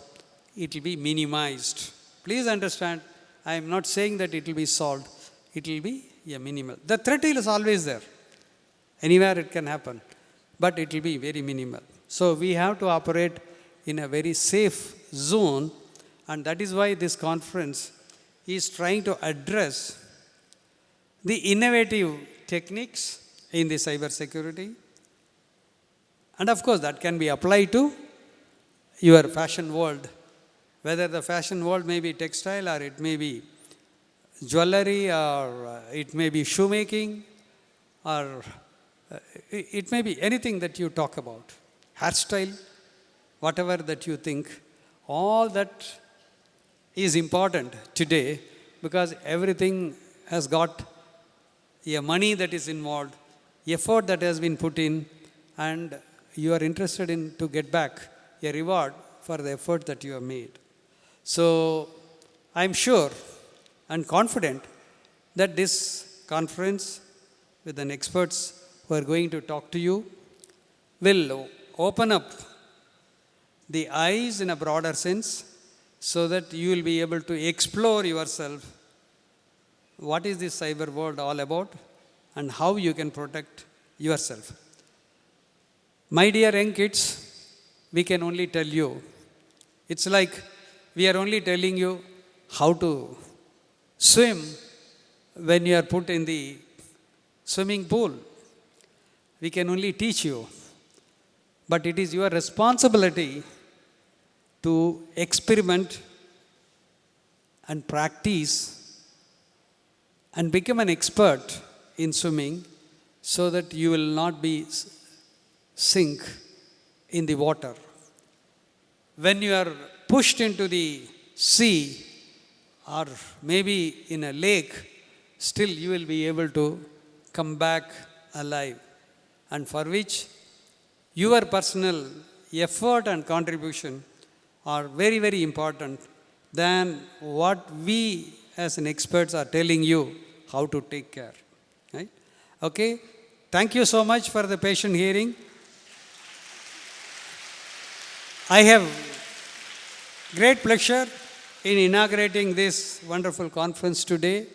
it will be minimized. Please understand, I am not saying that it will be solved, it will be minimal. The threat is always there. Anywhere it can happen, but it will be very minimal. So we have to operate in a very safe zone, and that is why this conference is trying to address the innovative techniques in the cyber security. And of course, that can be applied to your fashion world, whether the fashion world may be textile or it may be jewelry or it may be shoemaking or it may be anything that you talk about, hairstyle, whatever that you think, all that is important today because everything has got a money that is involved, effort that has been put in, and you are interested in to get back a reward for the effort that you have made. So I'm sure and confident that this conference with the experts who are going to talk to you will open up the eyes in a broader sense so that you will be able to explore yourself what is this cyber world all about and how you can protect yourself. My dear young kids, we can only tell you, it's like we are only telling you how to swim when you are put in the swimming pool. We can only teach you. But it is your responsibility to experiment and practice and become an expert in swimming so that you will not be sink in the water. When you are pushed into the sea or maybe in a lake, still you will be able to come back alive, and for which your personal effort and contribution are very, very important than what we as an experts are telling you how to take care. Right? Okay. Thank you so much for the patient hearing. I have great pleasure in inaugurating this wonderful conference today.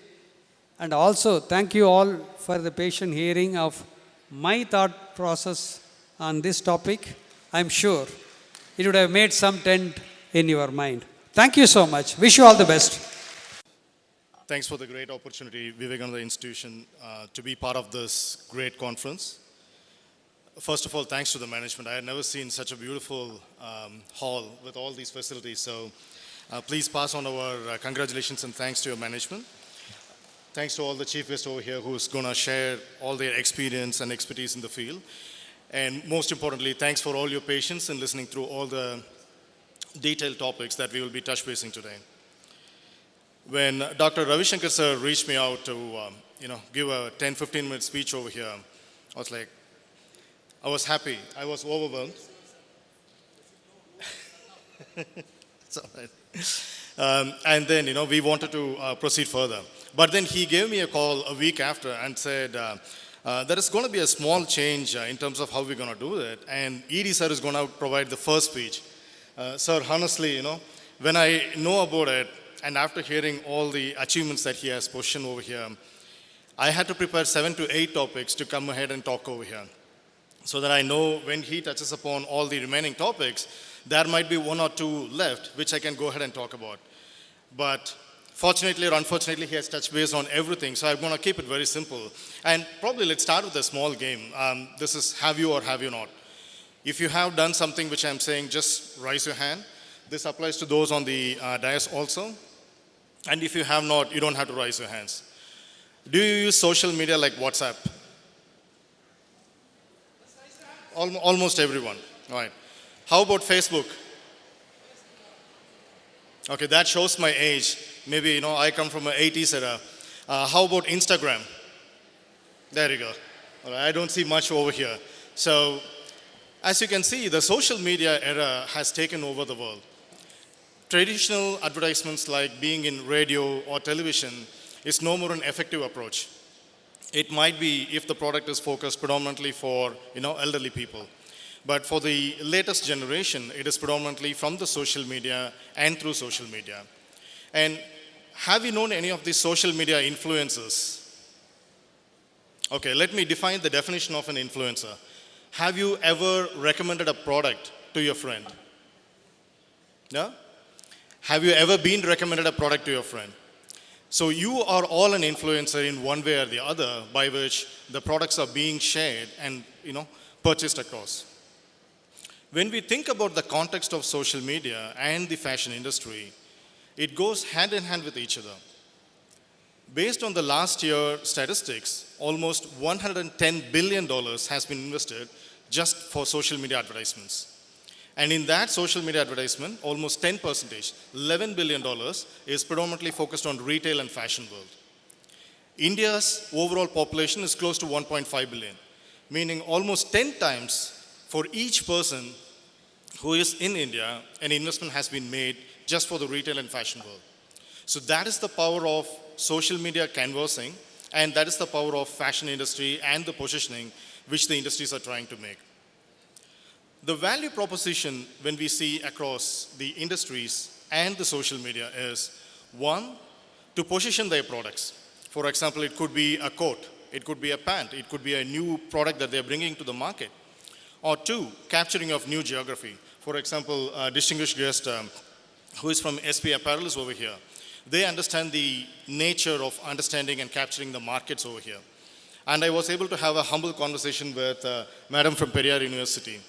And also thank you all for the patient hearing of my thought process on this topic. I'm sure it would have made some dent in your mind. Thank you so much. Wish you all the best. Thanks for the great opportunity, Vivekananda Institution, to be part of this great conference. First of all, thanks to the management. I had never seen such a beautiful hall with all these facilities. So please pass on our congratulations and thanks to your management. Thanks to all the chief guests over here who's going to share all their experience and expertise in the field. And most importantly, thanks for all your patience in listening through all the detailed topics that we will be touch basing today. When Dr. Ravi Shankar sir reached me out to give a 10-15 minute speech over here, I was happy. I was overwhelmed. It's all right. And then, we wanted to proceed further. But then he gave me a call a week after and said, there is going to be a small change in terms of how we're going to do it. And ED sir is going to provide the first speech. Sir, honestly, when I know about it, and after hearing all the achievements that he has positioned over here, I had to prepare 7 to 8 topics to come ahead and talk over here. So that I know when he touches upon all the remaining topics, there might be 1 or 2 left, which I can go ahead and talk about. But fortunately or unfortunately, he has touched base on everything. So I'm going to keep it very simple. And probably let's start with a small game. This is have you or have you not. If you have done something which I'm saying, just raise your hand. This applies to those on the dais also. And if you have not, you don't have to raise your hands. Do you use social media like WhatsApp? Almost everyone. All right. How about Facebook? Okay, that shows my age. Maybe, I come from an 80s era. How about Instagram? There you go. All right, I don't see much over here. So, as you can see, the social media era has taken over the world. Traditional advertisements like being in radio or television is no more an effective approach. It might be if the product is focused predominantly for, elderly people. But for the latest generation, it is predominantly from the social media and through social media. And have you known any of these social media influencers? Okay, let me define the definition of an influencer. Have you ever recommended a product to your friend? No? Have you ever been recommended a product to your friend? So you are all an influencer in one way or the other by which the products are being shared and, purchased across. When we think about the context of social media and the fashion industry, it goes hand in hand with each other. Based on the last year statistics, almost $110 billion has been invested just for social media advertisements. And in that social media advertisement, almost 10%, $11 billion is predominantly focused on retail and fashion world. India's overall population is close to 1.5 billion, meaning almost 10 times for each person who is in India, an investment has been made just for the retail and fashion world. So that is the power of social media canvassing, and that is the power of fashion industry and the positioning which the industries are trying to make. The value proposition when we see across the industries and the social media is, one, to position their products. For example, it could be a coat, it could be a pant, it could be a new product that they're bringing to the market. Or two, capturing of new geography. For example, a distinguished guest who is from SP Apparel is over here. They understand the nature of understanding and capturing the markets over here. And I was able to have a humble conversation with Madam from Periyar University.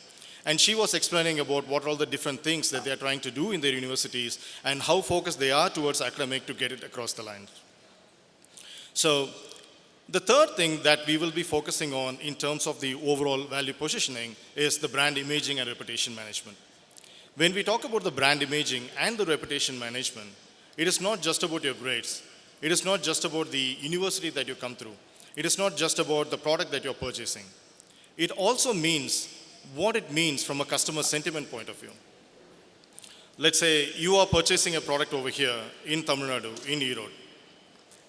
And she was explaining about what are all the different things that they are trying to do in their universities and how focused they are towards academic to get it across the line. So the third thing that we will be focusing on in terms of the overall value positioning is the brand imaging and reputation management. When we talk about the brand imaging and the reputation management, it is not just about your grades. It is not just about the university that you come through. It is not just about the product that you're purchasing. It also means what it means from a customer sentiment point of view. Let's say you are purchasing a product over here in Tamil Nadu, in Erode.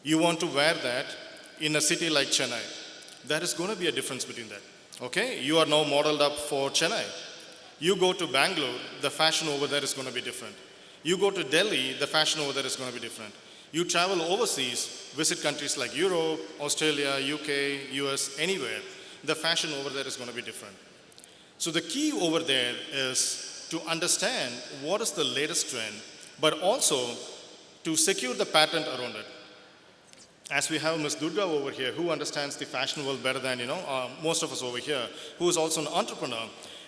You want to wear that in a city like Chennai. There is going to be a difference between that. Okay? You are now modeled up for Chennai. You go to Bangalore, the fashion over there is going to be different. You go to Delhi, the fashion over there is going to be different. You travel overseas, visit countries like Europe, Australia, UK, US, anywhere, the fashion over there is going to be different. So the key over there is to understand what is the latest trend, but also to secure the patent around it. As we have Ms. Durga over here, who understands the fashion world better than most of us over here, who is also an entrepreneur.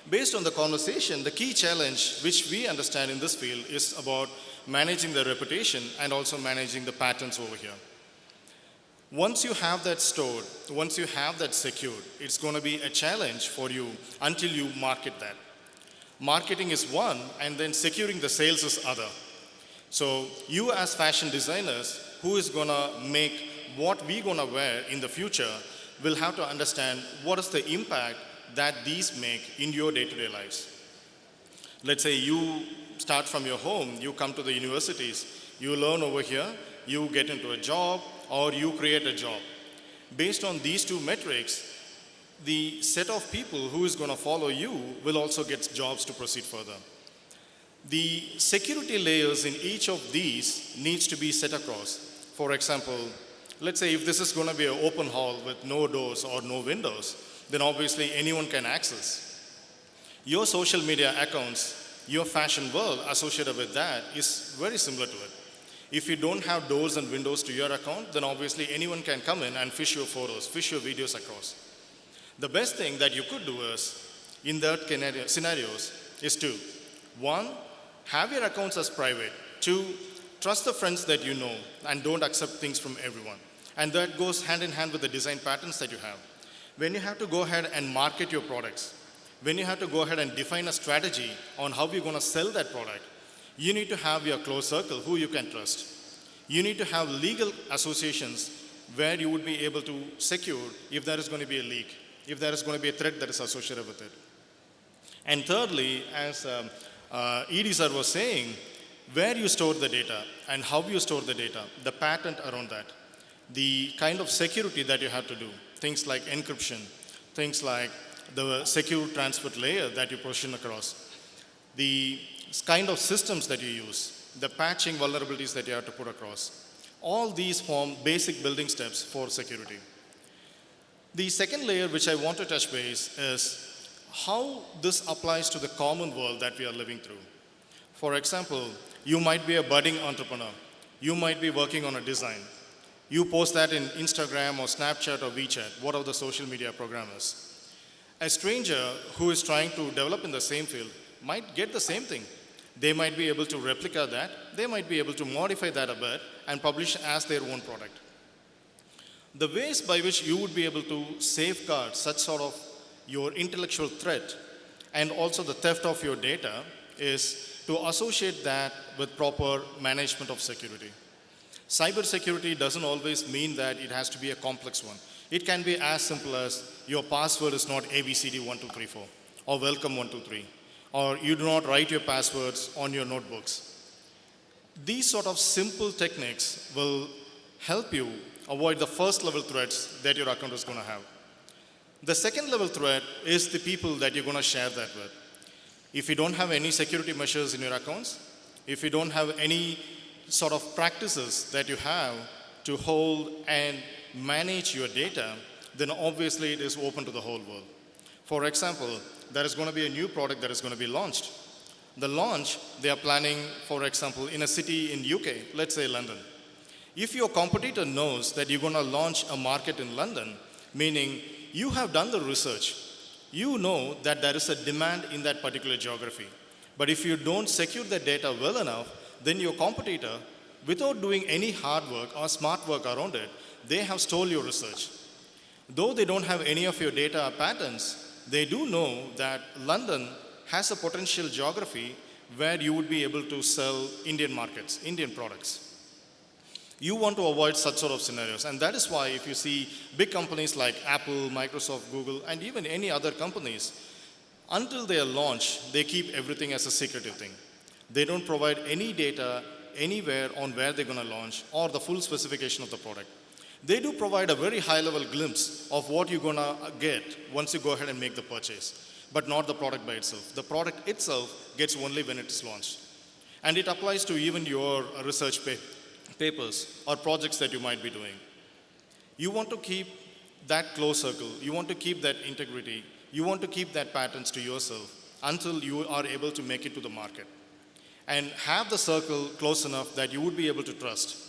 Based on the conversation, the key challenge which we understand in this field is about managing the reputation and also managing the patents over here. Once you have that stored, once you have that secured, it's going to be a challenge for you until you market that. Marketing is one, and then securing the sales is other. So you as fashion designers, who is going to make what we're going to wear in the future, will have to understand what is the impact that these make in your day-to-day lives. Let's say you start from your home, you come to the universities, you learn over here, you get into a job, or you create a job. Based on these two metrics, the set of people who is going to follow you will also get jobs to proceed further. The security layers in each of these needs to be set across. For example, let's say if this is going to be an open hall with no doors or no windows, then obviously anyone can access. Your social media accounts, your fashion world associated with that is very similar to it. If you don't have doors and windows to your account, then obviously anyone can come in and fish your photos, fish your videos across. The best thing that you could do is, in that scenarios, is to, one, have your accounts as private. Two, trust the friends that you know and don't accept things from everyone. And that goes hand in hand with the design patterns that you have. When you have to go ahead and market your products, when you have to go ahead and define a strategy on how you're going to sell that product, you need to have your close circle who you can trust. You need to have legal associations where you would be able to secure if there is going to be a leak, if there is going to be a threat that is associated with it. And thirdly, as ED sir was saying, where you store the data and how you store the data, the patent around that, the kind of security that you have to do, things like encryption, things like the secure transport layer that you position across, the kind of systems that you use, the patching vulnerabilities that you have to put across. All these form basic building steps for security. The second layer which I want to touch base is how this applies to the common world that we are living through. For example, you might be a budding entrepreneur. You might be working on a design. You post that in Instagram or Snapchat or WeChat, whatever the social media program is. A stranger who is trying to develop in the same field might get the same thing. They might be able to replicate that. They might be able to modify that a bit and publish as their own product. The ways by which you would be able to safeguard such sort of your intellectual threat and also the theft of your data is to associate that with proper management of security. Cybersecurity doesn't always mean that it has to be a complex one. It can be as simple as your password is not ABCD1234 or welcome123, or you do not write your passwords on your notebooks. These sort of simple techniques will help you avoid the first level threats that your account is going to have. The second level threat is the people that you're going to share that with. If you don't have any security measures in your accounts, if you don't have any sort of practices that you have to hold and manage your data, then obviously it is open to the whole world. For example, there is going to be a new product that is going to be launched. The launch, they are planning, for example, in a city in UK, let's say London. If your competitor knows that you're going to launch a market in London, meaning you have done the research. You know that there is a demand in that particular geography. But if you don't secure the data well enough, then your competitor, without doing any hard work or smart work around it, they have stole your research. Though they don't have any of your data patterns, they do know that London has a potential geography where you would be able to sell Indian markets, Indian products. You want to avoid such sort of scenarios, and that is why if you see big companies like Apple, Microsoft, Google, and even any other companies, until they are launched, they keep everything as a secretive thing. They don't provide any data anywhere on where they're going to launch or the full specification of the product. They do provide a very high level glimpse of what you're going to get once you go ahead and make the purchase, but not the product by itself. The product itself gets only when it is launched. And it applies to even your research papers or projects that you might be doing. You want to keep that close circle. You want to keep that integrity. You want to keep that patterns to yourself until you are able to make it to the market. And have the circle close enough that you would be able to trust.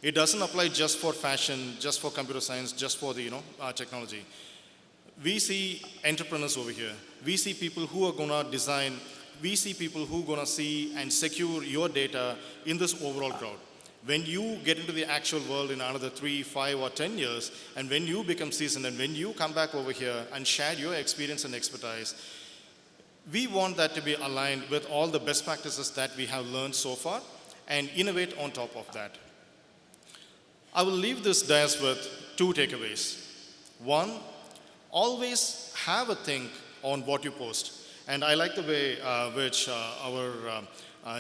It doesn't apply just for fashion, just for computer science, just for the technology. We see entrepreneurs over here. We see people who are going to design. We see people who are going to see and secure your data in this overall crowd. When you get into the actual world in another 3, 5, or 10 years, and when you become seasoned, and when you come back over here and share your experience and expertise, we want that to be aligned with all the best practices that we have learned so far and innovate on top of that. I will leave this dais with 2 takeaways. One, always have a think on what you post. And I like the way which our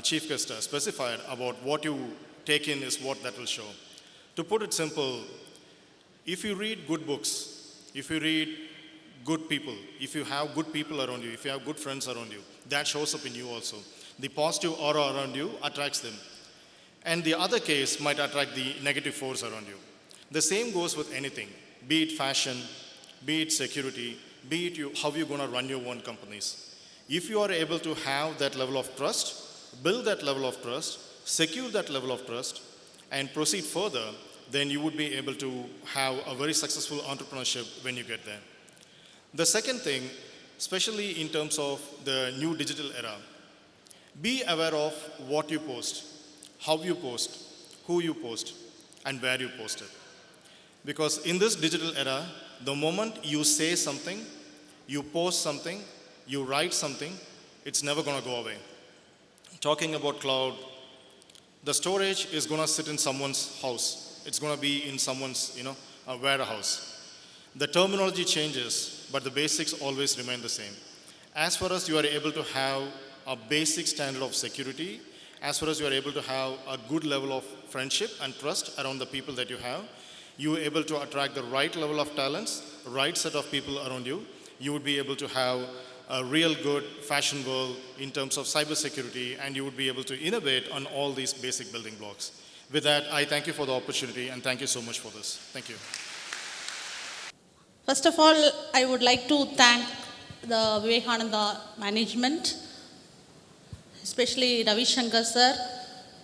chief guest specified about what you take in is what that will show. To put it simple, if you read good books, if you read good people, if you have good people around you, if you have good friends around you, that shows up in you also. The positive aura around you attracts them. And the other case might attract the negative force around you. The same goes with anything, be it fashion, be it security, be it how you're going to run your own companies. If you are able to have that level of trust, build that level of trust, secure that level of trust, and proceed further, then you would be able to have a very successful entrepreneurship when you get there. The second thing, especially in terms of the new digital era, be aware of what you post, how you post, who you post, and where you post it. Because in this digital era, the moment you say something, you post something, you write something, it's never going to go away. Talking about cloud, the storage is going to sit in someone's house. It's going to be in someone's, warehouse. The terminology changes, but the basics always remain the same. As far as you are able to have a basic standard of security, as far as you are able to have a good level of friendship and trust around the people that you have, you are able to attract the right level of talents, right set of people around you. You would be able to have a real good fashion world in terms of cybersecurity, and you would be able to innovate on all these basic building blocks. With that, I thank you for the opportunity, and thank you so much for this. Thank you. First of all, I would like to thank the Vivekananda management, especially Ravi Shankar sir,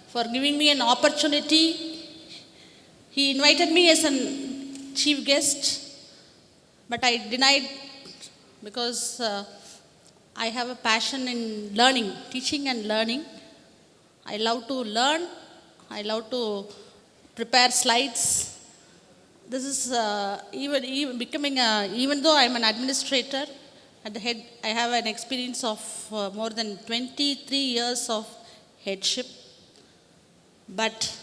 for giving me an opportunity. He invited me as a chief guest, but I denied because I have a passion in learning, teaching and learning. I love to learn. I love to prepare slides. This is even becoming even though I'm an administrator at the head, I have an experience of more than 23 years of headship. But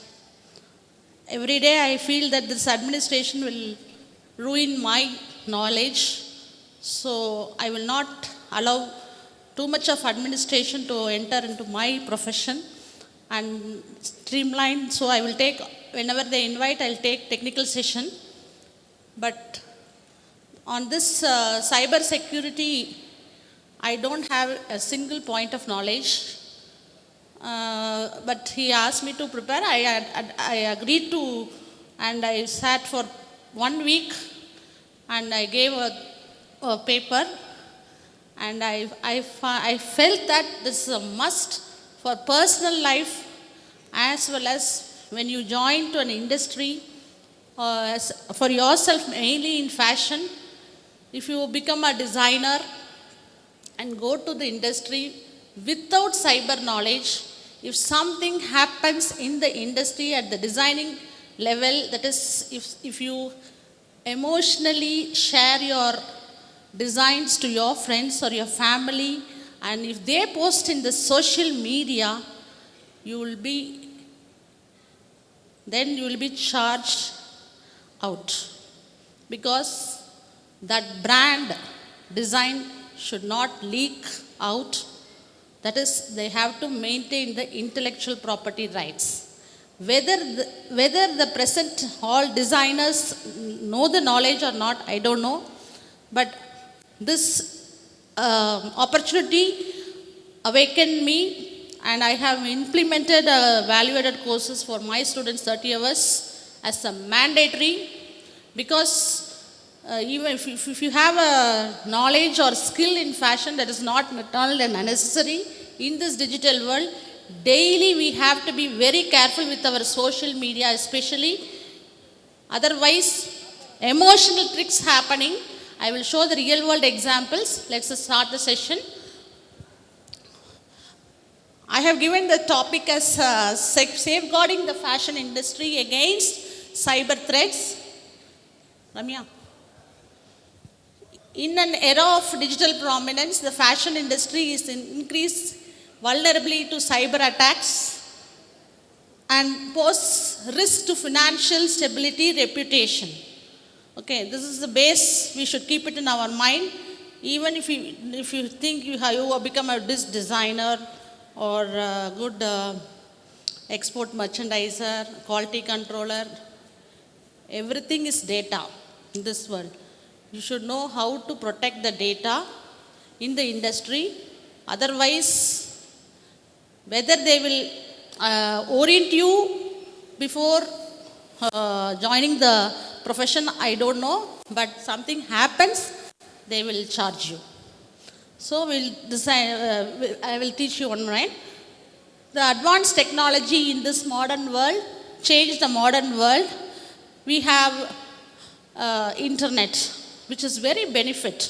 every day I feel that this administration will ruin my knowledge. So I will not allow too much of administration to enter into my profession and streamline. So I will take, whenever they invite, I'll take technical session. But on this cyber security, I don't have a single point of knowledge. But he asked me to prepare. I agreed to, and I sat for 1 week, and I gave a paper. And I felt that this is a must for personal life, as well as when you join to an industry, for yourself, mainly in fashion, if you become a designer and go to the industry without cyber knowledge, if something happens in the industry at the designing level, that is, if you emotionally share your designs to your friends or your family, and if they post in the social media, you will be charged out, because that brand design should not leak out. That is, they have to maintain the intellectual property rights. Whether the present all designers know the knowledge or not, I don't know. But this opportunity awakened me, and I have implemented value-added courses for my students, 30 hours, as a mandatory, because even if you have a knowledge or skill in fashion, that is not at all necessary in this digital world. Daily we have to be very careful with our social media especially. Otherwise, emotional tricks happening. I will show the real world examples. Let's start the session. I have given the topic as safeguarding the fashion industry against cyber threats. Ramya. In an era of digital prominence, the fashion industry is increased vulnerability to cyber attacks and pose risk to financial stability, reputation. Okay, this is the base. We should keep it in our mind. Even if you think you have become a designer or a good export merchandiser, quality controller, everything is data in this world. You should know how to protect the data in the industry. Otherwise, whether they will orient you before joining the profession, I don't know. But something happens, they will charge you. So I will teach you one more. The advanced technology in this modern world changed the modern world. We have internet, which is very benefit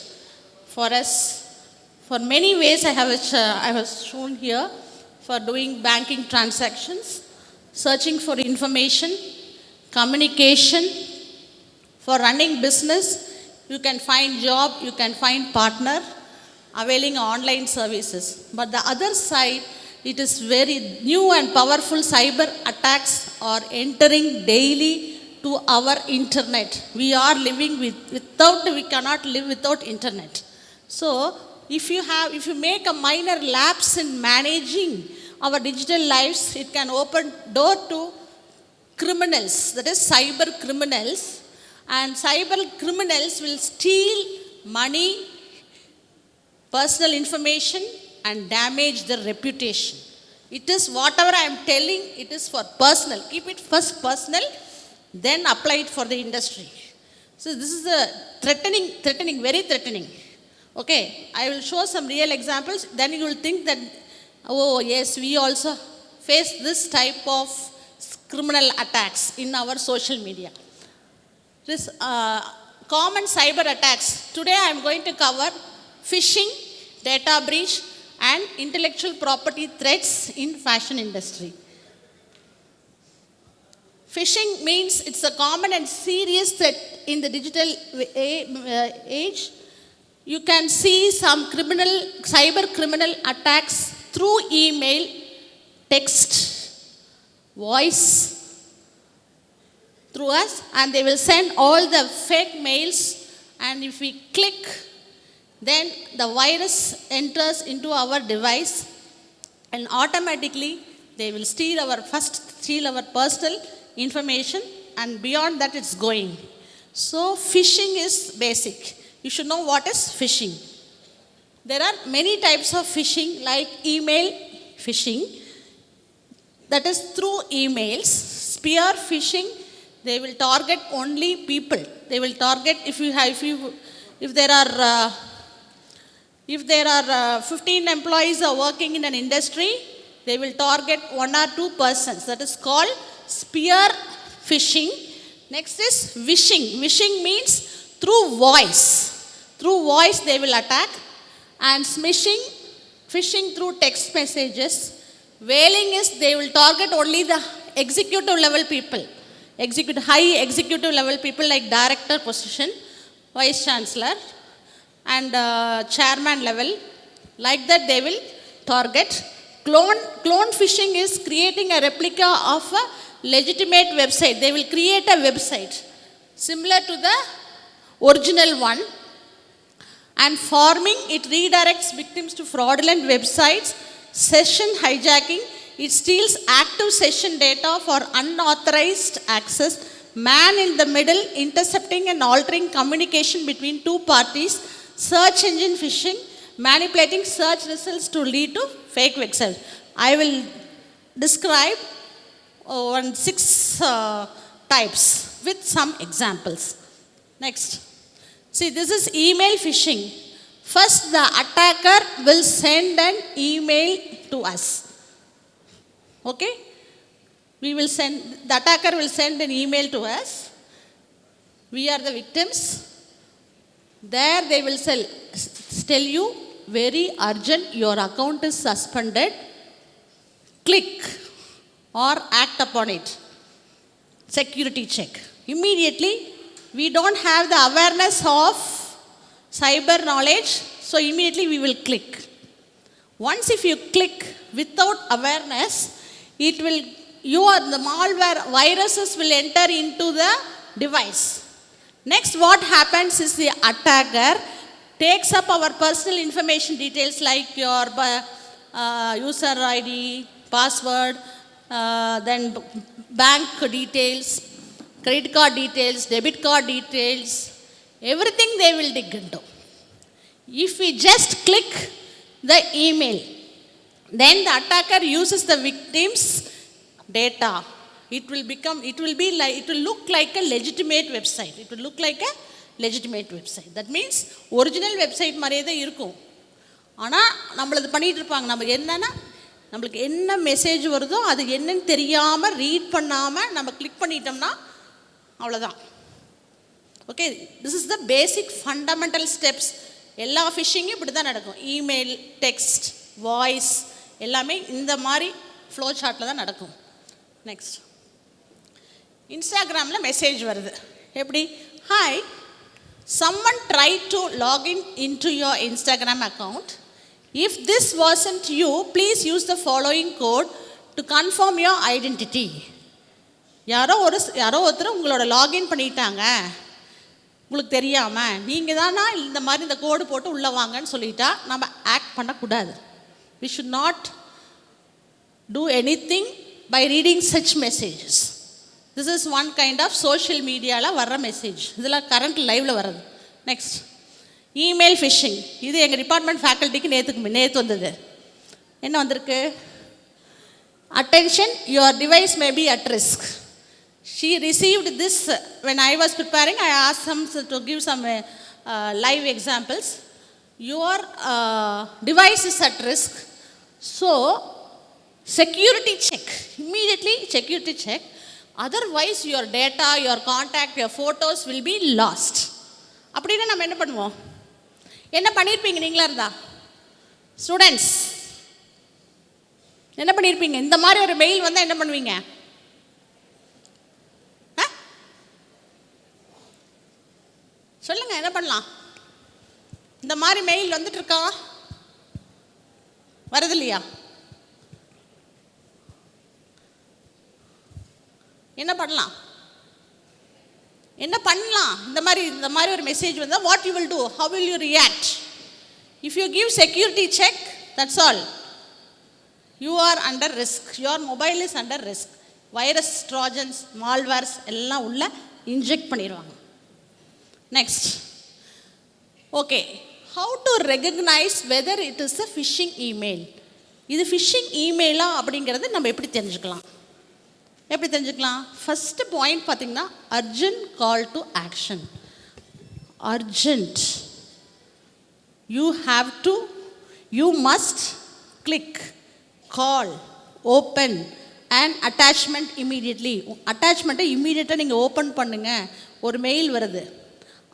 for us. For many ways I have shown here, for doing banking transactions, searching for information, communication, for running business. You can find job, you can find partner, availing online services. But the other side, it is very new and powerful cyber attacks are entering daily to our internet. We are living we cannot live without internet. So if you make a minor lapse in managing our digital lives, it can open door to criminals, that is cyber criminals. And cyber criminals will steal money, personal information, and damage their reputation. It is whatever I am telling, it is for personal. Keep it first personal, then apply it for the industry. So this is a threatening, very threatening. Okay, I will show some real examples. Then you will think that, oh yes, we also face this type of criminal attacks in our social media. This common cyber attacks. Today I am going to cover phishing, data breach, and intellectual property threats in fashion industry. Phishing means it's a common and serious threat in the digital age. You can see some cyber criminal attacks through email, text, voice, through us, and they will send all the fake mails, and if we click, then the virus enters into our device, and automatically they will steal our personal information, and beyond that it's going. So phishing is basic. You should know what is phishing. There are many types of phishing, like email phishing, that is through emails. Spear phishing, they will target only people. They will target if there are 15 employees are working in an industry, they will target 1 or 2 persons. That is called spear phishing. Next is wishing. Wishing means through voice. Through voice they will attack. And smishing, phishing through text messages. Whaling is they will target only the executive level people. High executive level people like director position, vice chancellor, and chairman level. Like that they will target. Clone phishing is creating a replica of a legitimate website. They will create a website similar to the original one. And farming, it redirects victims to fraudulent websites. Session hijacking, it steals active session data for unauthorized access. Man in the middle, intercepting and altering communication between two parties. Search engine phishing, manipulating search results to lead to fake websites. I will describe 6 types with some examples. Next. See, this is email phishing. First, the attacker will send an email to us. Okay? The attacker will send an email to us. We are the victims. There they will tell you, very urgent, your account is suspended. Click or act upon it. Security check. Immediately, we don't have the awareness of cyber knowledge, so immediately we will click. Once if you click without awareness, the malware viruses will enter into the device. Next, what happens is the attacker takes up our personal information details like your user ID, password, then bank details, credit card details, debit card details, everything they will dig into. If we just click the email, then the attacker uses the victim's data. It will look like a legitimate website. It will look like a legitimate website. That means original website மாதிரியே தான் இருக்கும். ஆனால் நம்மளது பண்ணிகிட்டு இருப்பாங்க. நம்மளுக்கு என்ன message வருதோ அது என்னன்னு தெரியாமல் ரீட் பண்ணாமல் நம்ம கிளிக் பண்ணிட்டோம்னா அவ்வளோதான். Okay, this is the basic fundamental steps. எல்லா ஃபிஷிங்கும் இப்படி தான் நடக்கும். இமெயில், டெக்ஸ்ட், வாய்ஸ் எல்லாமே இந்த மாதிரி ஃப்ளோ சார்ட்டில் தான் நடக்கும். நெக்ஸ்ட், இன்ஸ்டாகிராமில் மெசேஜ் வருது. எப்படி? Hi, someone tried to log into your Instagram account. If this wasn't you, please use the following code to confirm your identity. யாரோ ஒருத்தர் உங்களோட லாகின் பண்ணிட்டாங்க, உங்களுக்கு தெரியாமல் நீங்கள் தானா இந்த மாதிரி இந்த கோடு போட்டு உள்ளே வாங்கன்னு சொல்லிட்டா நம்ம ஆக்ட் பண்ணக்கூடாது. We should not do anything by reading such messages. This is one kind of social மீடியாவில் வர்ற மெசேஜ். இதெல்லாம் கரண்ட் லைவில் வர்றது. Next, email phishing. இது எங்கள் டிபார்ட்மெண்ட் ஃபேக்கல்ட்டிக்கு நேற்று வந்தது. என்ன வந்திருக்கு? Attention, your device may be at risk. She received this when I was preparing. I asked them to give some live examples. Your device is at risk. So, security check. Immediately, security check. Otherwise, your data, your contact, your photos will be lost. அப்படின்னா நம்ம என்ன பண்ணுவோம்? என்ன பண்ணியிருப்பீங்க நீங்களா இருந்தா? Students என்ன பண்ணியிருப்பீங்க? இந்த மாதிரி ஒரு மெயில் வந்தால் என்ன பண்ணுவீங்க? சொல்லுங்க, என்ன பண்ணலாம்? இந்த மாதிரி மெயில் வந்துட்டு இருக்கா? வருது இல்லையா? என்ன பண்ணலாம்? என்ன பண்ணலாம்? இந்த மாதிரி ஒரு மெசேஜ் வந்தால் what you will do? How will you react? If you give security check, that's all. You are under risk. Your mobile is under risk. Virus, trojans, malwares எல்லாம் உள்ள இன்ஜெக்ட் பண்ணிடுவாங்க. Next, okay, how to recognise whether it is a phishing email. இது phishing இமெயிலா அப்படிங்கிறது நம்ம எப்படி தெரிஞ்சுக்கலாம்? First point பார்த்தீங்கன்னா, urgent call to action. Urgent. You must click, call, open and attachment immediately. அட்டாச்மெண்ட்டை இம்மீடியட்டாக நீங்கள் ஓப்பன் பண்ணுங்க. ஒரு மெயில் வருது,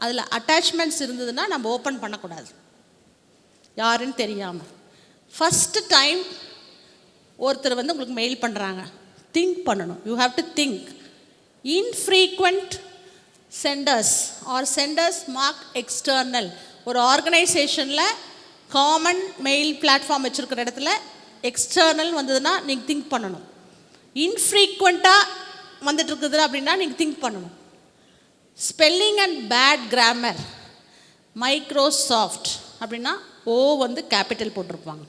அதில் அட்டாச்மெண்ட்ஸ் இருந்ததுன்னா நம்ம ஓப்பன் பண்ணக்கூடாது, யாருன்னு தெரியாமல். ஃபஸ்ட்டு டைம் ஒருத்தர் வந்து உங்களுக்கு மெயில் பண்ணுறாங்க, திங்க் பண்ணணும். You have to think. Infrequent senders or senders mark external. ஒரு ஆர்கனைசேஷனில் காமன் மெயில் பிளாட்ஃபார்ம் வச்சுருக்கிற இடத்துல எக்ஸ்டர்னல் வந்ததுன்னா நீங்கள் திங்க் பண்ணணும். இன்ஃப்ரீக்வெண்ட்டாக வந்துட்டு இருக்குது அப்படின்னா நீங்கள் திங்க் பண்ணணும். Spelling and bad grammar. Microsoft அப்படின்னா ஓ வந்து கேபிட்டல் போட்டிருப்பாங்க.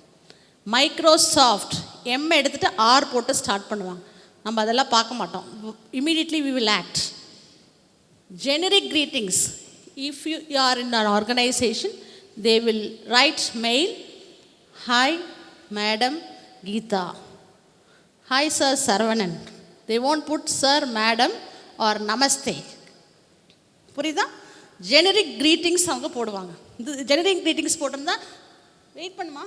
மைக்ரோசாஃப்ட் எம் எடுத்துகிட்டு ஆர் போட்டு ஸ்டார்ட் பண்ணுவாங்க. நம்ம அதெல்லாம் பார்க்க மாட்டோம். Immediately we will act. Generic greetings. If you are in an organization, they will write mail, hi Madam Geeta, hi Sir Saravanan. They won't put Sir, Madam or Namaste. புரியுதா? Generic greetings அவங்க போடுவாங்க. இந்த generic greetings போட்டிருந்தா wait பண்ணுமா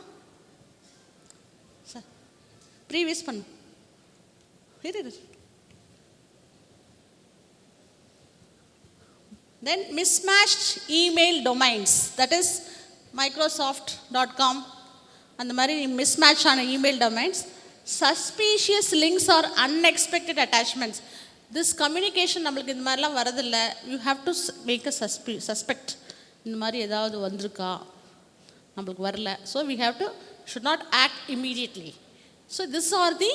sir, previous பண்ணு இரு. Then mismatched email domains, that is microsoft.com and the mari mismatch on email domains. Suspicious links or unexpected attachments. This communication நம்மளுக்கு இந்த மாதிரிலாம் வரதில்ல. You have to make a suspect. இந்த மாதிரி ஏதாவது வந்திருக்கா, நம்மளுக்கு வரல. So we have to, should not act immediately. So these are the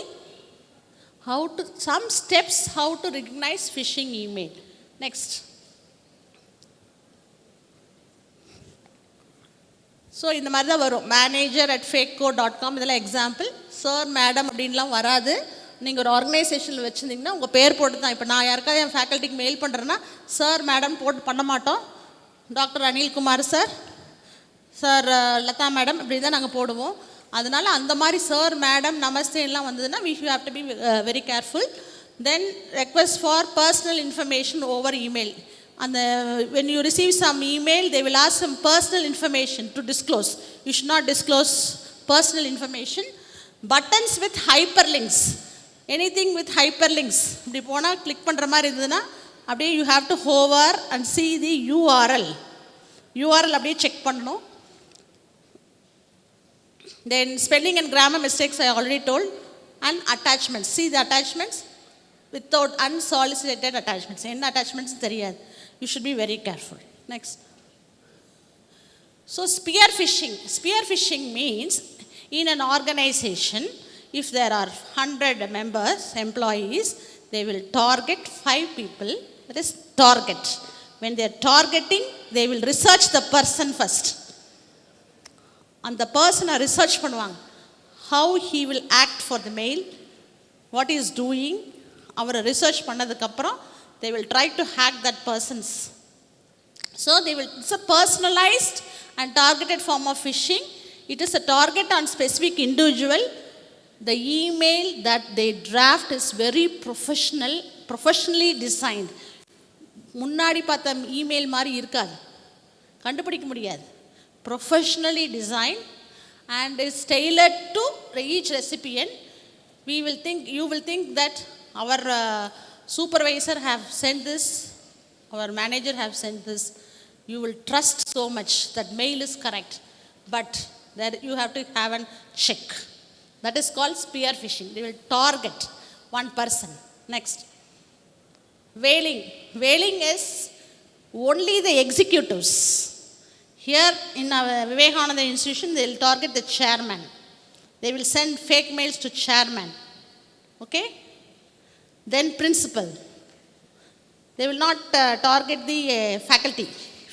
some steps how to recognize phishing email. Next. So இந்த மாதிரி தான் வரும். manager@fakeco.com இதெல்லாம் எக்ஸாம்பிள். சார் மேடம் அப்படின்லாம் வராது. நீங்கள் ஒரு ஆர்கனைசேஷனில் வச்சுருந்தீங்கன்னா உங்கள் பேர் போட்டு தான். இப்போ நான் யாருக்காவது என் ஃபேக்கல்ட்டிக்கு மெயில் பண்ணுறேன்னா சார் மேடம் போட்டு பண்ண மாட்டோம். Doctor Anilkumar sir, sir Latha madam இப்படி தான் நாங்கள் போடுவோம். அதனால் அந்த மாதிரி சார் மேடம் நமஸ்தே எல்லாம் வந்ததுன்னா we have to be very careful. Then request for personal information over email. And when you receive some email, they will ask some personal information to disclose. You should not disclose personal information. Buttons with hyperlinks. Anything with hyperlinks. இப்படி போனால் click பண்ணுற மாதிரி இருந்ததுன்னா அப்படியே you have to hover and see the URL. URL அப்படியே check பண்ணணும். Then spelling and grammar mistakes I already told. And attachments. See the attachments without unsolicited attachments. என்ன attachments தெரியாது. You should be very careful. Next. So spear phishing. Spear phishing means in an organization, if there are 100 members, employees, they will target 5 people. That is target. When they are targeting, they will research the person first. And the person research பண்ணுவாங்க. How he will act for the mail, what he is doing. அவரை research பண்ணதுக்கப்புறம் they will try to hack that person's. So they will, it's a personalized and targeted form of phishing. It is a target on specific individual. The email that they draft is very professionally designed. முன்னாடி பார்த்த email மாதிரி இருக்காது, கண்டுபிடிக்க முடியாது. Professionally designed and is tailored to each recipient. You will think that our supervisor have sent this, our manager have sent this. You will trust so much that mail is correct, but there you have to have a check. That is called spear phishing. They will target one person. Next. Whaling. Whaling is only the executives. Here in our Vivekananda institution, they will target the chairman. They will send fake mails to chairman. Okay? Then principal. They will not target the faculty,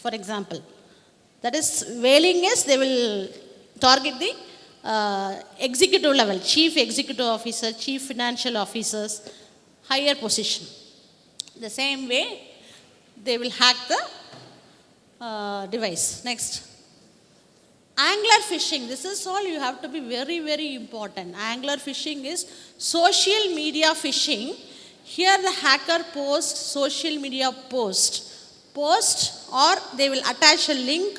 for example. That is, whaling is they will target the executive level, chief executive officer, chief financial officers, higher position. The same way, they will hack the device. Next. Angler phishing. This is all you have to be very, very important. Angler phishing is social media phishing. Here the hacker posts social media post or they will attach a link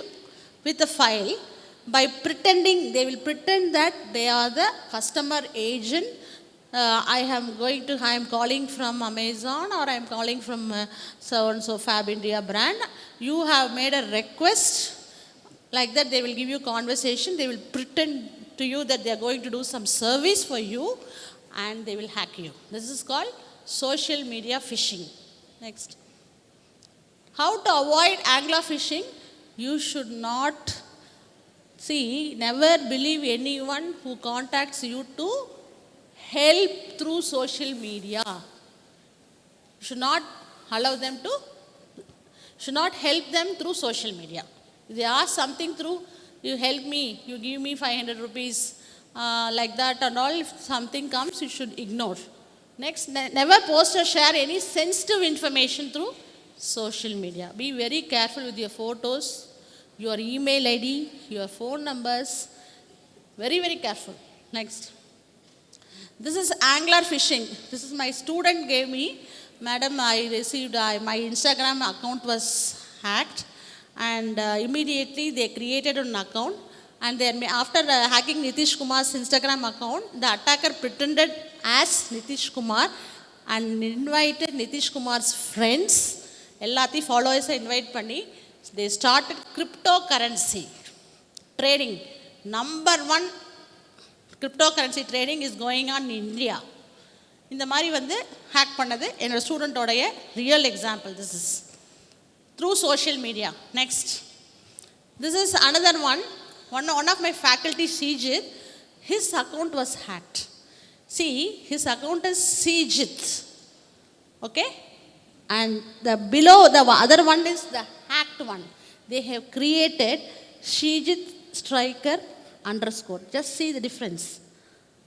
with a file by pretending, they will pretend that they are the customer agent I am calling from Amazon, or I am calling from so and so Fab India brand. You have made a request. Like that, they will give you conversation. They will pretend to you that they are going to do some service for you, and they will hack you. This is called social media phishing. Next. How to avoid angler phishing? You should not never believe anyone who contacts you to help through social media. You should not allow them to, should not help them through social media. If they ask something through, you help me, you give me 500 rupees, like that and all, if something comes, you should ignore. Next, never post or share any sensitive information through social media. Be very careful with your photos, your email ID, your phone numbers. Very, very careful. Next. This is angler phishing. This is my student gave me. Madam, I received, my Instagram account was hacked, and immediately they created an account, and then after hacking Nitish Kumar's Instagram account, the attacker pretended as Nitish Kumar and invited Nitish Kumar's friends, ellati followers invite panni, they started cryptocurrency trading. Number one cryptocurrency trading is going on in India. இந்த மாதிரி வந்து hack பண்ணது என்னோட ஸ்டூடெண்ட்டோடைய real example. This is through social media. Next, this is another one of my faculty Sijit, his account was hacked. See, his account is Sijit, okay, and the below the other one is the hacked one. They have created Sijit Striker underscore. Just see the difference,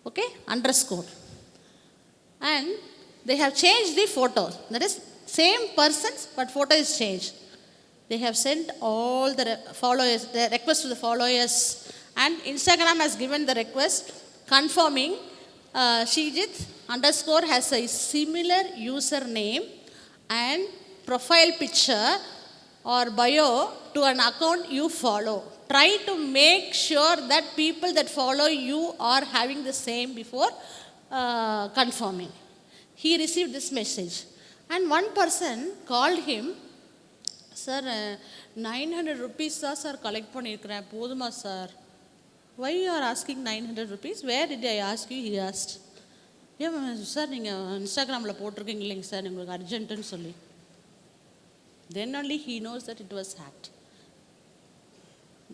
okay, underscore. And they have changed the photo. That is same persons, but photo is changed. They have sent all the followers, the request to the followers, and Instagram has given the request confirming Sijit underscore has a similar username and profile picture or bio to an account you follow. Try to make sure that people that follow you are having the same before confirming. He received this message, and one person called him, sir, 900 rupees sir collect பண்ணிருக்கிறேன் போதுமா sir? Why you are asking 900 rupees? Where did I ask you? He asked. Sir நீங்கள் இன்ஸ்டாகிராமில் போட்டிருக்கீங்க இல்லைங்க sir, உங்களுக்கு அர்ஜென்ட்டுன்னு சொல்லி. Then only he knows that it was hacked.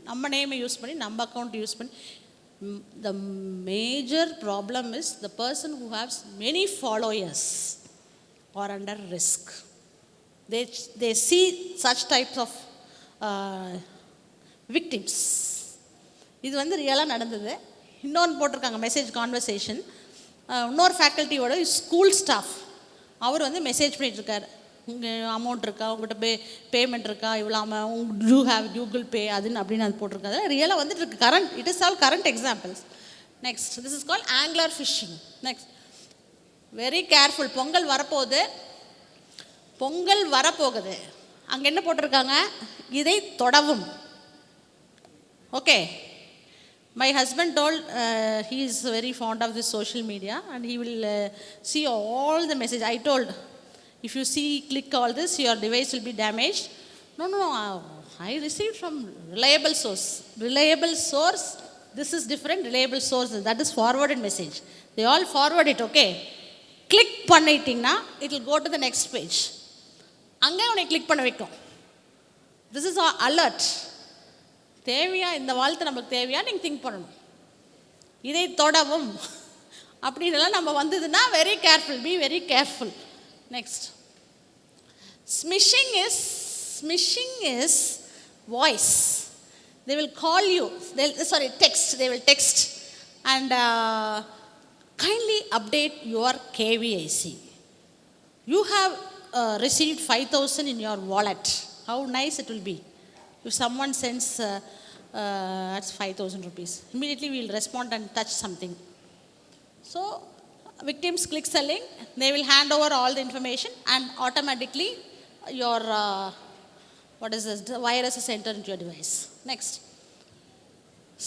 நம்ம நேமை use பண்ணி, நம்ம அக்கௌண்ட் யூஸ் பண்ணி. The major problem is the person who has many followers are under risk. They see such types of victims. இது வந்து ரியலாக நடந்தது. இன்னொன்று போட்டிருக்காங்க மெசேஜ் கான்வர்சேஷன். இன்னொரு ஃபேக்கல்ட்டியோட ஸ்கூல் ஸ்டாஃப் அவர் வந்து மெசேஜ் பண்ணிகிட்ருக்காரு, உங்கள் அமௌண்ட் இருக்கா, உங்கள்கிட்ட பேமெண்ட் இருக்கா, இவ்வளோ யூ ஹேவ் கூகுள் பே அதுன்னு அப்படின்னு அது போட்டிருக்காரு. ரியலாக வந்துட்டு இருக்கு. Current, it is all current examples. Next, this is call angler phishing. Next, very careful. Pongal வரப்போகுது. அங்கே என்ன போட்டிருக்காங்க? இதை தொடவும். Okay, my husband told he is very fond of this social media and he will see all the message. I told, if you click all this, your device will be damaged. No, I received from reliable source. This is different. Reliable source, that is forwarded message. They all forward it, okay. Click பண்ணிட்டீங்கன்னா it will go to the next page. அங்கே உன்னை click பண்ண வைக்கும். This is alert. தேவையா, இந்த வாழ்த்து நமக்கு தேவையா, நீங்கள் திங்க் பண்ணணும். இதை தொடவும் அப்படின்லாம் நம்ம வந்ததுன்னா very careful, be very careful. Next, smishing is voice. They will call you, text. They will text and kindly update your KYC. You have received 5,000 in your wallet. How nice it will be if someone sends that's 5,000 rupees. Immediately we will respond and touch something. So victims click the link, they will hand over all the information and automatically your the virus is entered into your device. Next,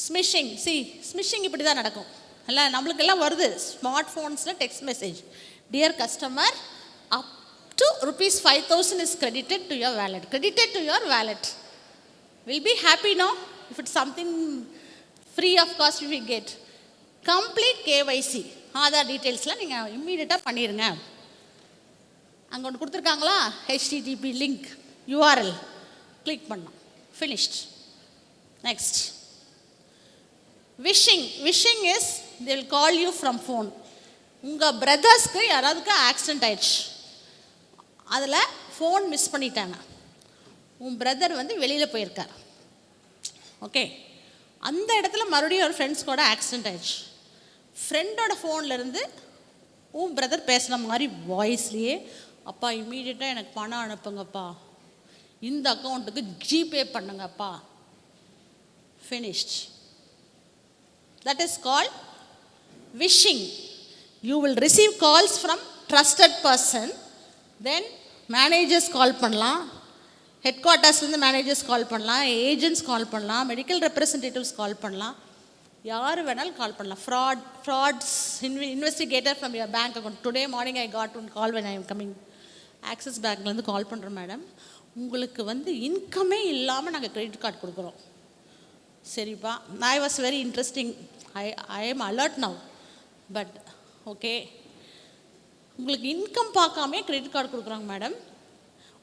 smishing. See, smishing இப்படி தான் நடக்கும். இல்லை நம்மளுக்கெல்லாம் வருது smart ஃபோன்ஸில் text message, dear customer up to ₹5,000 is credited to your wallet. Credited to your wallet. We'll be happy now if it's something free of cost we get. Complete KYC, Aadhaar டீட்டெயில்ஸ்லாம் நீங்கள் இம்மீடியட்டாக பண்ணிடுங்க. அங்கே ஒன்று கொடுத்துருக்காங்களா, HTTP லிங்க் URL கிளிக் பண்ணோம், finished. Next wishing is they will call you from phone. உங்கள் பிரதர்ஸ்க்கு யாராவதுக்கு accident ஆயிடுச்சு, அதில் ஃபோன் மிஸ் பண்ணிட்டாங்க, உன் பிரதர் வந்து வெளியில் போயிருக்கார். ஓகே, அந்த இடத்துல மறுபடியும் ஒரு ஃப்ரெண்ட்ஸ் கூட ஆக்சிடென்ட் ஆயிடுச்சு. ஃப்ரெண்டோட ஃபோன்லேருந்து உன் பிரதர் பேசுகிற மாதிரி வாய்ஸ்லேயே, அப்பா இம்மீடியட்டாக எனக்கு பணம் அனுப்புங்கப்பா, இந்த அக்கௌண்ட்டுக்கு ஜிபே பண்ணுங்கப்பா, finished. That is called vishing. You will receive calls from trusted person. Then managers call பண்ணலாம், ஹெட் குவார்ட்டர்ஸ்லேருந்து மேனேஜர்ஸ் கால் பண்ணலாம், ஏஜென்ட்ஸ் கால் பண்ணலாம், மெடிக்கல் ரெப்ரசன்டேட்டிவ்ஸ் கால் பண்ணலாம், யார் வேணாலும் கால் பண்ணலாம். Frauds investigator from your bank account. Today morning I got one call when I am coming. Axis பேங்க்லேருந்து call பண்ணுறோம், மேடம் உங்களுக்கு வந்து இன்கமே இல்லாமல் நாங்கள் கிரெடிட் கார்டு கொடுக்குறோம். சரிப்பா, I was very interesting, I am alert now, but okay உங்களுக்கு income பார்க்காமே credit card கொடுக்குறாங்க மேடம்,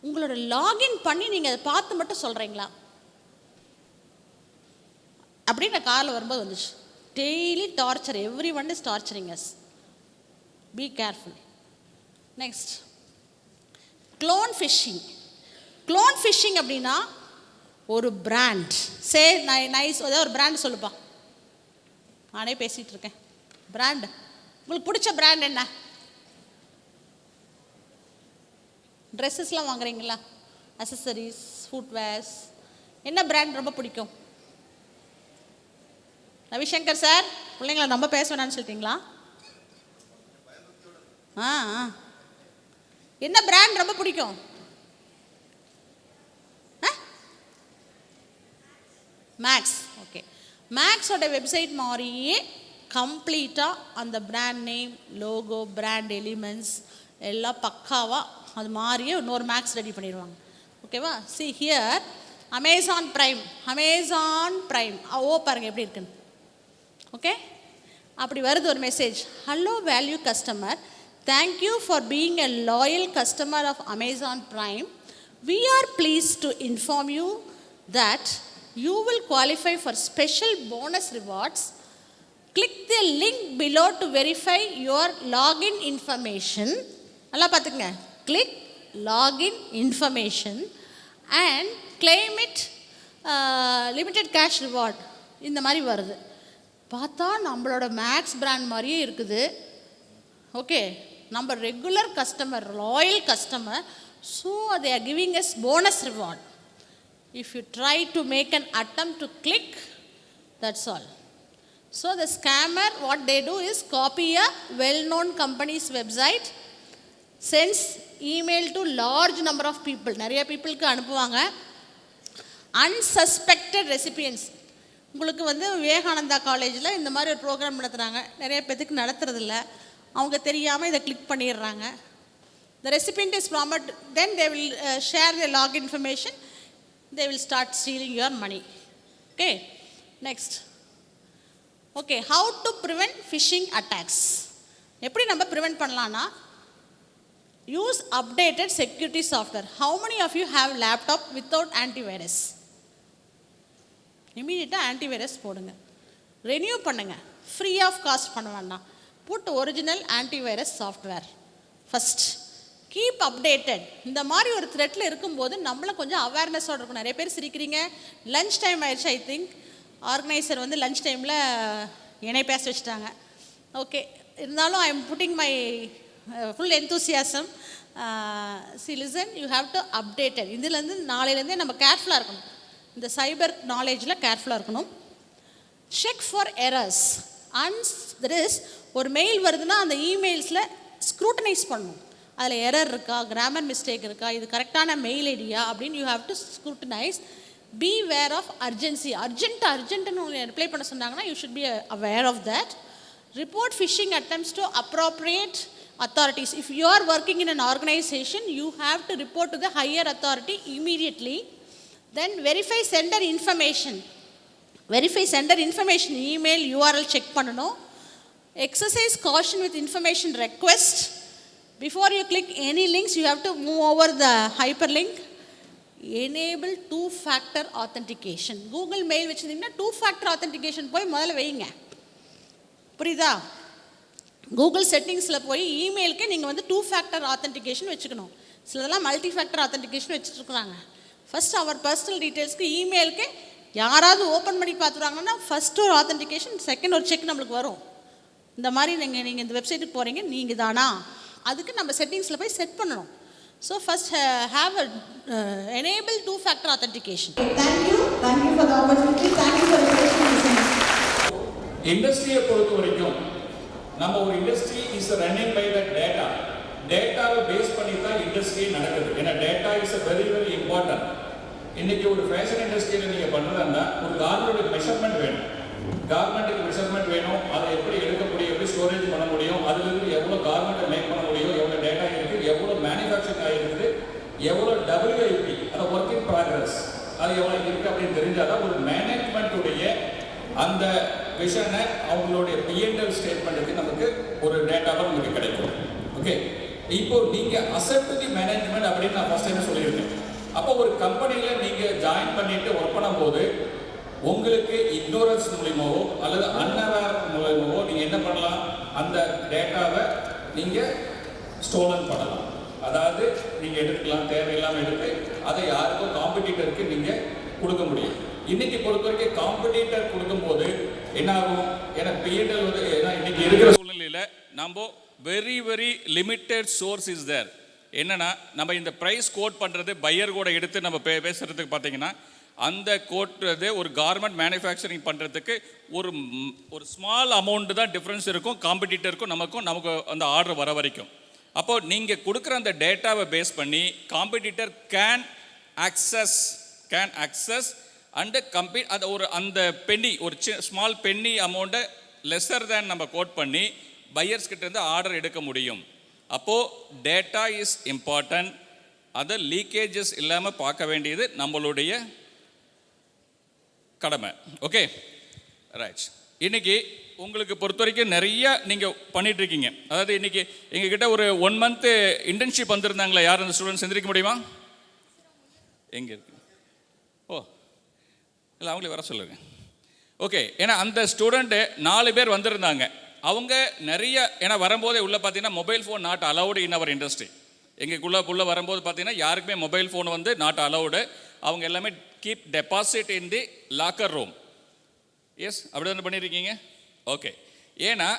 உங்களோட லாகின் பண்ணி நீங்கள் அதை பார்த்து மட்டும் சொல்கிறீங்களா அப்படின்னு நான் காரில் வரும்போது வந்துச்சு. Daily torture, every one is torturing us, be careful. Next clone phishing. Clone phishing அப்படின்னா ஒரு பிராண்ட், சே நைஸ், ஏதாவது ஒரு பிராண்ட் சொல்லுப்பா, நானே பேசிகிட்டு இருக்கேன். பிராண்ட், உங்களுக்கு பிடிச்ச பிராண்ட் என்ன? ட்ரெஸ்ஸஸ்லாம் வாங்குறீங்களா, அசசரிஸ், ஃபுட்வேர்ஸ், என்ன பிராண்ட் ரொம்ப பிடிக்கும்? ரவிசங்கர் சார், பிள்ளைங்கள ரொம்ப பேச வேணான்னு சொல்லிட்டீங்களா? என்ன பிராண்ட் ரொம்ப பிடிக்கும்? மேக்ஸ். ஓகே, மேக்ஸோட வெப்சைட் மாதிரியே கம்ப்ளீட்டாக அந்த brand name, logo, brand elements எல்லாம் பக்காவாக அது மாதிரியே இன்னொரு மேக்ஸ் ரெடி பண்ணிடுவாங்க. ஓகேவா? See here Amazon Prime, Amazon Prime, oh பாருங்கள் எப்படி இருக்குன்னு. ஓகே, அப்படி வருது ஒரு message, hello value customer, thank you for being a loyal customer of Amazon Prime. We are pleased to inform you that you will qualify for special bonus rewards. Click the link below to verify your login information. நல்லா பார்த்துக்கங்க, click login information and claim it limited cash reward. இந்த மாதிரி வருது. பார்த்தா நம்மளோட maths brand மாதிரியே இருக்குது. Okay, நம்ம regular customer, loyal customer, so they are giving us bonus reward. If you try to make an attempt to click, that's all. So the scammer, what they do is copy a well-known company's website, sends email to large number of people, நிறைய பீப்புளுக்கு அனுப்புவாங்க. Unsuspected recipients, உங்களுக்கு வந்து விவேகானந்தா காலேஜில் இந்த மாதிரி ஒரு program நடத்துகிறாங்க, நிறைய பேத்துக்கு நடத்துறதில்ல, அவங்க தெரியாமல் இதை கிளிக் பண்ணிடுறாங்க. The recipient is promised, then they will share their login information, they will start stealing your money. Okay, next. Okay, how to prevent phishing attacks. எப்படி நம்ம prevent பண்ணலாம்னா, use updated security software. How many of you have laptop without antivirus? இமீடியட்டாக antivirus போடுங்க, renew பண்ணுங்கள், free of cost பண்ண வேண்டாம். Put original antivirus software first. Keep updated. இந்த மாதிரி ஒரு த்ரெட்டில் இருக்கும்போது நம்மளை கொஞ்சம் அவேர்னஸோடு இருக்கும். நிறைய பேர் சிரிக்கிறீங்க, லன்ச் டைம் ஆயிடுச்சு, ஐ திங்க் ஆர்கனைசர் வந்து லன்ச் டைமில் என்னை பேச வச்சுட்டாங்க. ஓகே, இருந்தாலும் I am putting my full enthusiasm. C listen, you have to updated. இதுலேருந்து நாளையிலேருந்தே நம்ம கேர்ஃபுல்லாக இருக்கணும், இந்த சைபர் நாலேஜில் கேர்ஃபுல்லாக இருக்கணும். Check for errors. There is ஒரு மெயில் வருதுன்னா அந்த இமெயில்ஸில் ஸ்க்ரூட்டனைஸ் பண்ணணும், அதில் எரர் இருக்கா, கிராமர் மிஸ்டேக் இருக்கா, இது கரெக்டான மெயில் ஐடியா அப்படின்னு you have to scrutinise. Be aware of urgency. அர்ஜென்ட்டுன்னு ரிப்ளை பண்ண சொன்னாங்கன்னா you should be aware of that. report phishing attempts to appropriate authorities. If you are working in an organization, you have to report to the higher authority immediately. Then verify sender information. Verify sender information, email, URL check பண்ணணும். Exercise caution with information request. Before you click any links, you have to move over the hyperlink. Enable two-factor authentication. Google Mail வச்சிருந்தீங்கன்னா two-factor authentication போய் முதல்ல வைங்க. புரியுதா? Google செட்டிங்ஸில் போய் இமெயிலுக்கு நீங்கள் வந்து two-factor authentication வச்சுக்கணும். சிலதெல்லாம் multi-factor authentication வச்சுருக்குறாங்க. ஃபஸ்ட் அவர் பர்சனல் டீட்டெயில்ஸ்க்கு இமெயிலுக்கு யாராவது ஓப்பன் பண்ணி பார்த்துருவாங்கன்னா ஃபஸ்ட்டு ஒரு ஆத்தென்டிகேஷன், செகண்ட் ஒரு செக் நம்மளுக்கு வரும். இந்த மாதிரி நீங்கள் இந்த வெப்சைட்டுக்கு போகிறீங்க, நீங்கள் தானா, அதுக்கு நம்ம செட்டிங்ஸில் போய் செட் பண்ணணும். So first have a enable two-factor authentication. Thank you for the opportunity. Thank you for the question. இண்டஸ்ட்ரியை பொறுத்த வரைக்கும் நம்ம ஒரு industry is running by the data. டேட்டாவை பேஸ் பண்ணி தான் இண்டஸ்ட்ரியே நடக்குது. ஏன்னா data is very very important. இன்னைக்கு ஒரு ஃபேஷன் இண்டஸ்ட்ரியில் நீங்கள் பண்ணுறதுன்னா ஒரு கார்மெண்ட்டுக்கு மெஷர்மெண்ட் வேணும். கார்மெண்ட்டுக்கு மெஷர்மெண்ட் வேணும். அதை எப்படி எடுக்க முடியும், எப்படி ஸ்டோரேஜ் பண்ண முடியும், அதுலேருந்து எவ்வளோ கார்மெண்ட்டை மேக் பண்ண முடியும், எவ்வளோ டேட்டா இருக்குது, எவ்வளோ மேனுஃபேக்சரிங் ஆகிருக்குது, எவ்வளோ WIP, அதை ஒர்க் இன் ப்ராக்ரஸ், அது எவ்வளோ இருக்குது அப்படின்னு தெரிஞ்சால் தான் ஒரு மேனேஜ்மெண்ட்டுடைய அந்த விஷனை அவங்களுடைய P&L ஸ்டேட்மெண்ட்டுக்கு நமக்கு ஒரு டேட்டாவாக நமக்கு கிடைக்கும். ஓகே, இப்போ நீங்கள் அசெட் டு தி மேனேஜ்மெண்ட் அப்படின்னு நான் ஃபஸ்ட் டைம் சொல்லியிருக்கேன். அப்போ ஒரு கம்பெனியில் நீங்கள் ஜாயின் பண்ணிட்டு ஒர்க் பண்ணும்போது உங்களுக்கு இக்னோரன்ஸ் மூலியமாவோ அல்லது அன்அவேர் மூலியமாவோ நீங்கள் என்ன பண்ணலாம், அந்த டேட்டாவை நீங்கள் ஸ்டோலன் பண்ணலாம். அதாவது நீங்கள் எடுத்துக்கலாம், தேவையில்லாமல் எடுத்து அதை யாருக்கும் காம்படிட்டருக்கு நீங்கள் கொடுக்க முடியும். இன்னைக்கு பொறுத்த வரைக்கும் காம்படிட்டர் கொடுக்கும்போது என்ன ஆகும், ஏன்னா P&L வந்து ஏன்னா இன்னைக்கு இருக்கிற சூழ்நிலையில் நம்ம very very limited source is there. என்னன்னா நம்ம இந்த ப்ரைஸ் கோட் பண்ணுறது பையர் கூட எடுத்து நம்ம பேசுகிறதுக்கு பார்த்தீங்கன்னா அந்த கோட்டுறது ஒரு கார்மெண்ட் மேனுஃபேக்சரிங் பண்ணுறதுக்கு ஒரு ஸ்மால் அமௌண்ட்டு தான் டிஃப்ரென்ஸ் இருக்கும் காம்படிட்டருக்கும் நமக்கு அந்த ஆர்டர் வர வரைக்கும். அப்போது நீங்கள் கொடுக்குற அந்த டேட்டாவை பேஸ் பண்ணி competitor can access and compete அது அந்த பென்னி ஒரு ஸ்மால் பென்னி அமௌண்ட்டை லெஸ்ஸர் தேன் நம்ம கோட் பண்ணி பையர்ஸ் கிட்டேருந்து ஆர்டர் எடுக்க முடியும். அப்போது டேட்டா இஸ் இம்பார்ட்டன்ட். அதை லீக்கேஜஸ் இல்லாமல் பார்க்க வேண்டியது நம்மளுடைய கடமை. Okay right. இன்றைக்கி உங்களுக்கு பொறுத்த வரைக்கும் நிறையா நீங்கள் பண்ணிகிட்ருக்கீங்க. அதாவது இன்றைக்கி எங்ககிட்ட ஒரு 1 month இன்டர்ன்ஷிப் வந்திருந்தாங்களா? யார் அந்த ஸ்டூடெண்ட்ஸ் எந்திரிக்க முடியுமா? எங்கே இருக்கு? ஓ இல்லை, அவங்களே வர சொல்லுங்கள். ஓகே, ஏன்னா அந்த ஸ்டூடெண்ட்டு 4 பேர் வந்திருந்தாங்க. அவங்க நிறைய ஏன்னா வரும்போதே உள்ளே பார்த்தீங்கன்னா mobile phone not allowed in our industry. எங்களுக்குள்ளே வரும்போது பார்த்தீங்கன்னா யாருக்குமே மொபைல் ஃபோன் வந்து நாட் அலவுடு. அவங்க எல்லாமே keep deposit in the locker room. Yes, அப்படி தானே பண்ணியிருக்கீங்க? ஓகே, ஏன்னா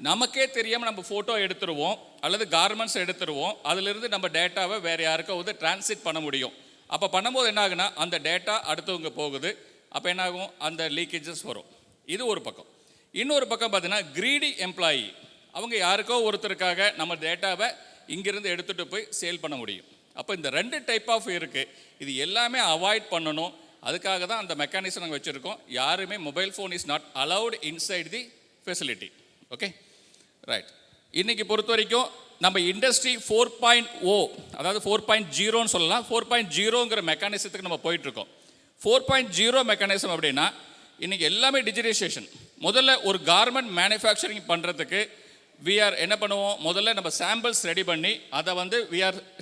நமக்கே தெரியாமல் நம்ம ஃபோட்டோ எடுத்துருவோம் அல்லது கார்மெண்ட்ஸ் எடுத்துருவோம். அதிலிருந்து நம்ம டேட்டாவை வேறு யாருக்கும் வந்து டிரான்ஸ்மிட் பண்ண முடியும். அப்போ பண்ணும்போது என்ன ஆகுனா அந்த டேட்டா அடுத்தவங்க போகுது. அப்போ என்ன ஆகும், அந்த லீக்கேஜஸ் வரும். இது ஒரு பக்கம். இன்னொரு பக்கம் பார்த்தீங்கன்னா கிரீடி எம்ப்ளாயி, அவங்க யாருக்கோ ஒருத்தருக்காக நம்ம டேட்டாவை இங்கிருந்து எடுத்துகிட்டு போய் சேல் பண்ண முடியும். அப்போ இந்த 2 டைப் ஆஃப் இருக்குது. இது எல்லாமே அவாய்ட் பண்ணணும். அதுக்காக தான் அந்த மெக்கானிசம் நாங்கள் வச்சுருக்கோம். யாருமே mobile phone is not allowed inside the facility. Okay right. இன்றைக்கி பொறுத்த வரைக்கும் நம்ம இண்டஸ்ட்ரி 4.0 அதாவது 4.0ன்னு சொல்லலாம். 4.0ங்கிற மெக்கானிசத்துக்கு நம்ம போயிட்டுருக்கோம். 4.0 மெக்கானிசம் அப்படின்னா இன்றைக்கி எல்லாமே டிஜிட்டலைசேஷன். முதல்ல ஒரு கார்மெண்ட் மேனுஃபேக்சரிங் பண்ணுறதுக்கு என்ன பண்ணுவோம், முதல்ல நம்ம சாம்பிள்ஸ் ரெடி பண்ணி அதை வந்து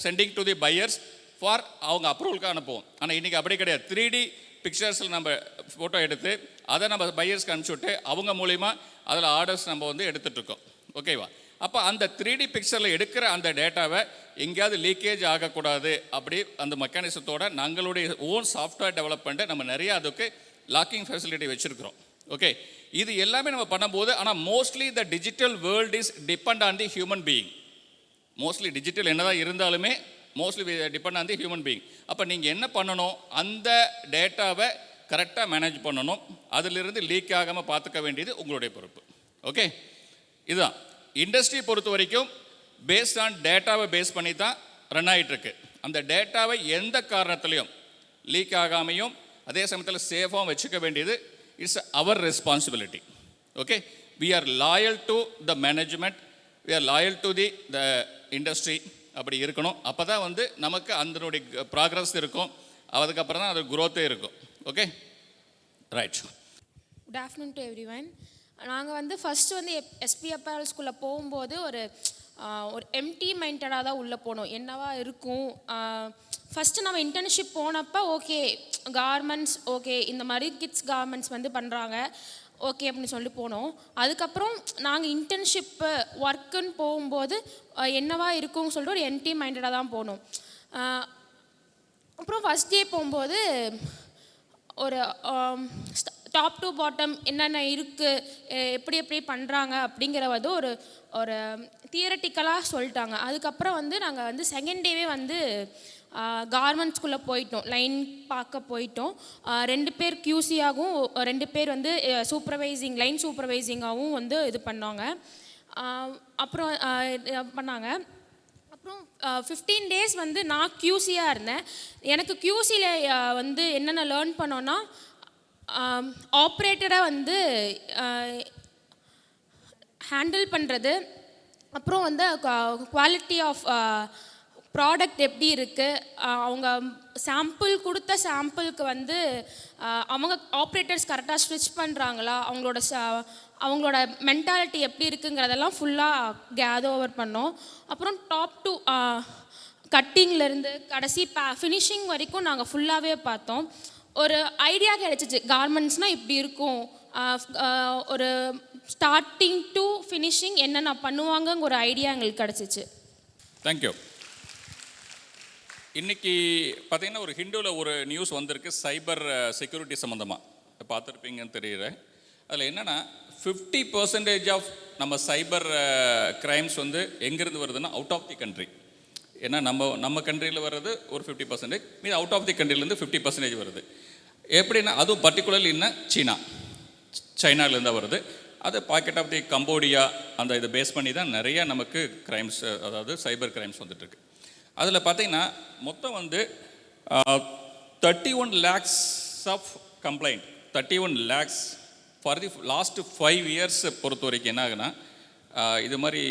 sending to the buyers for அவங்க அப்ரூவலுக்கு அனுப்புவோம். ஆனால் இன்றைக்கி அப்படி கிடையாது. 3D பிக்சர்ஸில் நம்ம ஃபோட்டோ எடுத்து அதை நம்ம பையர்ஸ்க்கு அனுப்பிச்சுட்டு அவங்க மூலிமா அதில் ஆர்டர்ஸ் நம்ம வந்து எடுத்துகிட்ருக்கோம். ஓகேவா? அப்போ அந்த 3D பிக்சரில் எடுக்கிற அந்த டேட்டாவை எங்கேயாவது லீக்கேஜ் ஆகக்கூடாது. அப்படி அந்த மெக்கானிசத்தோட நாங்களுடைய ஓன் சாஃப்ட்வேர் டெவலப்மெண்ட்டை நம்ம நிறையா அதுக்கு லாக்கிங் ஃபெசிலிட்டி வச்சுருக்கிறோம். ஓகே, இது எல்லாமே நம்ம பண்ணும்போது ஆனால் mostly the digital world is depend on the human being. Mostly digital என்னதான் இருந்தாலுமே mostly depend on the human being. அப்போ நீங்கள் என்ன பண்ணணும், அந்த டேட்டாவை கரெக்டாக மேனேஜ் பண்ணணும். அதிலிருந்து லீக் ஆகாமல் பார்த்துக்க வேண்டியது உங்களுடைய பொறுப்பு. ஓகே, இதுதான் இண்டஸ்ட்ரி பொறுத்த வரைக்கும் பேஸ்ட் ஆன் டேட்டாவை பேஸ் பண்ணி தான் ரன் ஆகிட்டுருக்கு. அந்த டேட்டாவை எந்த காரணத்துலையும் லீக் ஆகாமையும் அதே சமயத்தில் சேஃபாகவும் வச்சுக்க வேண்டியது it's our responsibility. Okay, we are loyal to the management, we are loyal to the industry. அப்படி இருக்கணும். அப்போ தான் வந்து நமக்கு அதனுடைய ப்ராக்ரஸ் இருக்கும், அதுக்கப்புறம் தான் அது குரோத்தே இருக்கும். Okay, right. Good afternoon to every one. நாங்கள் வந்து ஃபஸ்ட்டு வந்து எஸ்பிஎப்ஆர் ஸ்கூலில் போகும்போது ஒரு எம்டி மைண்டடாக தான் உள்ளே போனோம். என்னவா இருக்கும், ஃபஸ்ட்டு நம்ம இன்டர்ன்ஷிப் போனப்போ ஓகே கார்மெண்ட்ஸ் ஓகே இந்த மாதிரி கிட்ஸ் கார்மெண்ட்ஸ் வந்து பண்ணுறாங்க ஓகே அப்படின்னு சொல்லி போனோம். அதுக்கப்புறம் நாங்கள் இன்டர்ன்ஷிப்பு ஒர்க்குன்னு போகும்போது என்னவா இருக்கும்னு சொல்லிட்டு ஒரு எம்டி மைண்டடாக தான் போனோம். அப்புறம் ஃபஸ்ட் டே போகும்போது ஒரு டாப் டு பாட்டம் என்னென்ன இருக்குது, எப்படி எப்படி பண்ணுறாங்க அப்படிங்கிறவது ஒரு ஒரு தியரட்டிக்கலாக சொல்லிட்டாங்க. அதுக்கப்புறம் வந்து நாங்கள் வந்து செகண்ட் டேவே வந்து கார்மெண்ட்ஸ்குள்ளே போயிட்டோம், லைன் பார்க்க போயிட்டோம். 2 பேர் கியூசியாகவும் 2 பேர் வந்து லைன் சூப்பர்வைசிங்காகவும் வந்து இது பண்ணாங்க. அப்புறம் பண்ணாங்க. அப்புறம் 15 டேஸ் வந்து நான் கியூசியாக இருந்தேன். எனக்கு கியூசியில் வந்து என்னென்ன லேர்ன் பண்ணோன்னா, ஆப்ரேட்டரை வந்து ஹேண்டில் பண்ணுறது, அப்புறம் வந்து குவாலிட்டி ஆஃப் ப்ராடக்ட் எப்படி இருக்குது, அவங்க சாம்பிள் கொடுத்த சாம்பிளுக்கு வந்து அவங்க ஆப்ரேட்டர்ஸ் கரெக்டாக ஸ்விட்ச் பண்ணுறாங்களா, அவங்களோட மென்டாலிட்டி எப்படி இருக்குங்கிறதெல்லாம் ஃபுல்லாக கேதர் ஓவர் பண்ணோம். அப்புறம் டாப் டு கட்டிங்லேருந்து கடைசி ஃபினிஷிங் வரைக்கும் நாங்கள் ஃபுல்லாகவே பார்த்தோம். ஒரு ஐடியா கிடைச்சிச்சு, கார்மெண்ட்ஸ்னால் இப்படி இருக்கும், ஒரு ஸ்டார்டிங் டு ஃபினிஷிங் என்னென்ன பண்ணுவாங்கங்கிற ஒரு ஐடியா எங்களுக்கு கிடச்சிச்சு. தேங்க்யூ. இன்றைக்கி பார்த்தீங்கன்னா ஒரு ஹிந்துவில் ஒரு நியூஸ் வந்திருக்கு சைபர் செக்யூரிட்டி சம்மந்தமாக, பார்த்துருப்பீங்கன்னு தெரியுறேன். அதில் என்னென்னா 50% ஆஃப் நம்ம சைபர் க்ரைம்ஸ் வந்து எங்கேருந்து வருதுன்னா அவுட் ஆஃப் தி கண்ட்ரி. ஏன்னா நம்ம கண்ட்ரியில் வர்றது ஒரு 50%, மீது அவுட் ஆஃப் தி கண்ட்ரிலேருந்து 50% வருது. எப்படின்னா அதுவும் பர்டிகுலர்லி இன்னும் சைனாலேருந்து வருது. அது பாக்கெட் ஆஃப் தி கம்போடியா அந்த இதை பேஸ் பண்ணி தான் நிறையா நமக்கு க்ரைம்ஸ், அதாவது சைபர் க்ரைம்ஸ் வந்துட்டுருக்கு. அதில் பார்த்திங்கன்னா மொத்தம் வந்து 31 lakhs of complaint, 31 lakhs for the last 5 years பொறுத்த வரைக்கும் என்ன ஆகுனா இது மாதிரி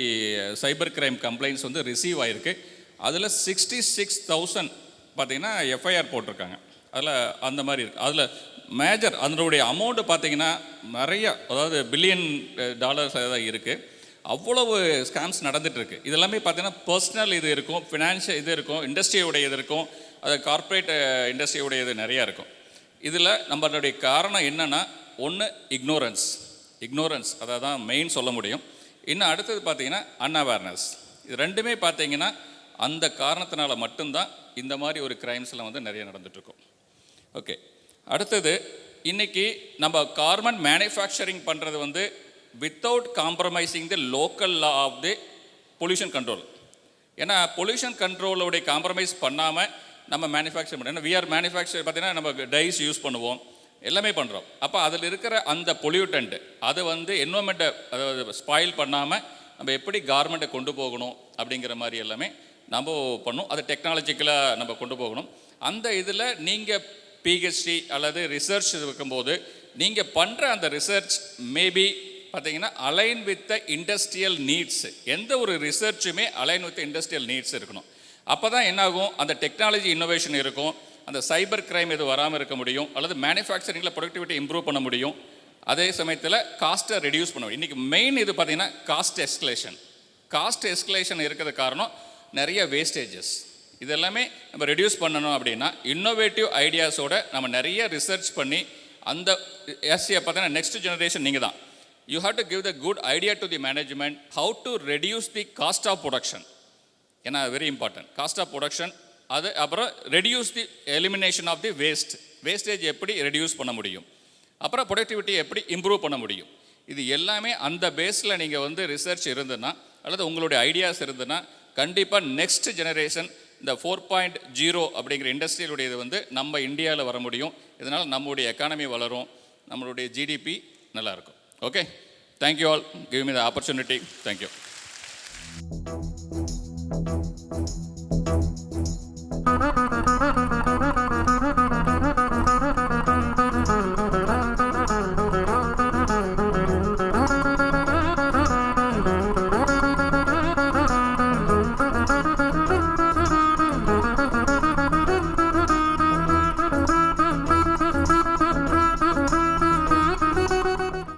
சைபர் க்ரைம் கம்ப்ளைண்ட்ஸ் வந்து ரிசீவ் ஆகிருக்கு. அதில் 66,000 பார்த்திங்கன்னா எஃப்ஐஆர் போட்டிருக்காங்க. அதில் அந்த மாதிரி இருக்குது. அதில் மேஜர் அதனுடைய அமௌண்ட்டு பார்த்திங்கன்னா நிறைய, அதாவது $billion தான் இருக்குது. அவ்வளவு ஸ்கேம்ஸ் நடந்துகிட்ருக்கு. இதெல்லாமே பார்த்திங்கன்னா பர்சனல் இது இருக்கும், ஃபினான்ஷியல் இது இருக்கும், இண்டஸ்ட்ரியோடைய இது இருக்கும், அது கார்ப்பரேட் இண்டஸ்ட்ரியோடைய இது நிறையா இருக்கும். இதில் நம்மளுடைய காரணம் என்னென்னா, ஒன்று இக்னோரன்ஸ் அதை தான் மெயின் சொல்ல முடியும். இன்னும் அடுத்தது பார்த்திங்கன்னா அன்அவேர்னஸ். இது ரெண்டுமே பார்த்திங்கன்னா அந்த காரணத்தினால மட்டும்தான் இந்த மாதிரி ஒரு க்ரைம்ஸ்லாம் வந்து நிறைய நடந்துகிட்ருக்கும். ஓகே, அடுத்தது இன்றைக்கி நம்ம கார்மெண்ட் மேனுஃபேக்சரிங் பண்ணுறது வந்து without compromising the local law of the pollution control. ஏன்னா பொல்யூஷன் கண்ட்ரோலோடைய காம்ப்ரமைஸ் பண்ணாமல் நம்ம மேனுஃபேக்சர் பண்ணோம். ஏன்னா விஆர் மேனுஃபேக்சர் பார்த்திங்கன்னா நம்ம டைஸ் யூஸ் பண்ணுவோம், எல்லாமே பண்ணுறோம். அப்போ அதில் இருக்கிற அந்த பொல்யூட்டன்ட்டு அதை வந்து என்வரன்மெண்ட்டை அதாவது ஸ்பாயில் பண்ணாமல் நம்ம எப்படி கார்மெண்ட்டை கொண்டு போகணும் அப்படிங்கிற மாதிரி எல்லாமே நம்ம பண்ணணும். அதை டெக்னாலஜிக்கலாக நம்ம கொண்டு போகணும். அந்த இதில் நீங்கள் பிஹெச்டி அல்லது ரிசர்ச் இருக்கும்போது நீங்கள் பண்ணுற அந்த ரிசர்ச் மேபி பார்த்தீங்கன்னா align with the industrial needs. எந்த ஒரு ரிசர்ச்சுமே அலைன் வித் இண்டஸ்ட்ரியல் நீட்ஸ் இருக்கணும். அப்போ தான் என்னாகும், அந்த டெக்னாலஜி இன்னோவேஷன் இருக்கும், அந்த சைபர் க்ரைம் எது வராமல் இருக்க முடியும், அல்லது மேனுஃபேக்சரிங்கில் ப்ரொடக்டிவிட்டி இம்ப்ரூவ் பண்ண முடியும். அதே சமயத்தில் காஸ்ட்டை ரெடியூஸ் பண்ண முடியும். இன்றைக்கி மெயின் இது பார்த்திங்கன்னா காஸ்ட் எஸ்கலேஷன் இருக்கிறது காரணம் நிறைய வேஸ்டேஜஸ். இதெல்லாமே நம்ம ரெடியூஸ் பண்ணணும் அப்படின்னா இன்னோவேட்டிவ் ஐடியாஸோட நம்ம நிறைய ரிசர்ச் பண்ணி அந்த எஸ்சியை பார்த்தீங்கன்னா நெக்ஸ்ட் ஜெனரேஷன் நீங்கள் தான். You have to give the good idea to the management how to reduce the cost of production. ஏன்னா very important cost of production. அது அப்புறம் reduce the elimination of the wastage எப்படி reduce பண்ண முடியும், அப்புறம் productivity எப்படி இம்ப்ரூவ் பண்ண முடியும். இது எல்லாமே அந்த பேஸில் நீங்கள் வந்து ரிசர்ச் இருந்ததுன்னா அல்லது உங்களுடைய ஐடியாஸ் இருந்ததுன்னா கண்டிப்பாக நெக்ஸ்ட் ஜெனரேஷன் இந்த 4.0 அப்படிங்கிற இண்டஸ்ட்ரியலுடைய இது வந்து நம்ம இந்தியாவில் வர முடியும். இதனால் நம்மளுடைய எக்கானமி வளரும், நம்மளுடைய ஜிடிபி நல்லாயிருக்கும். Okay, thank you all, give me the opportunity. Thank you.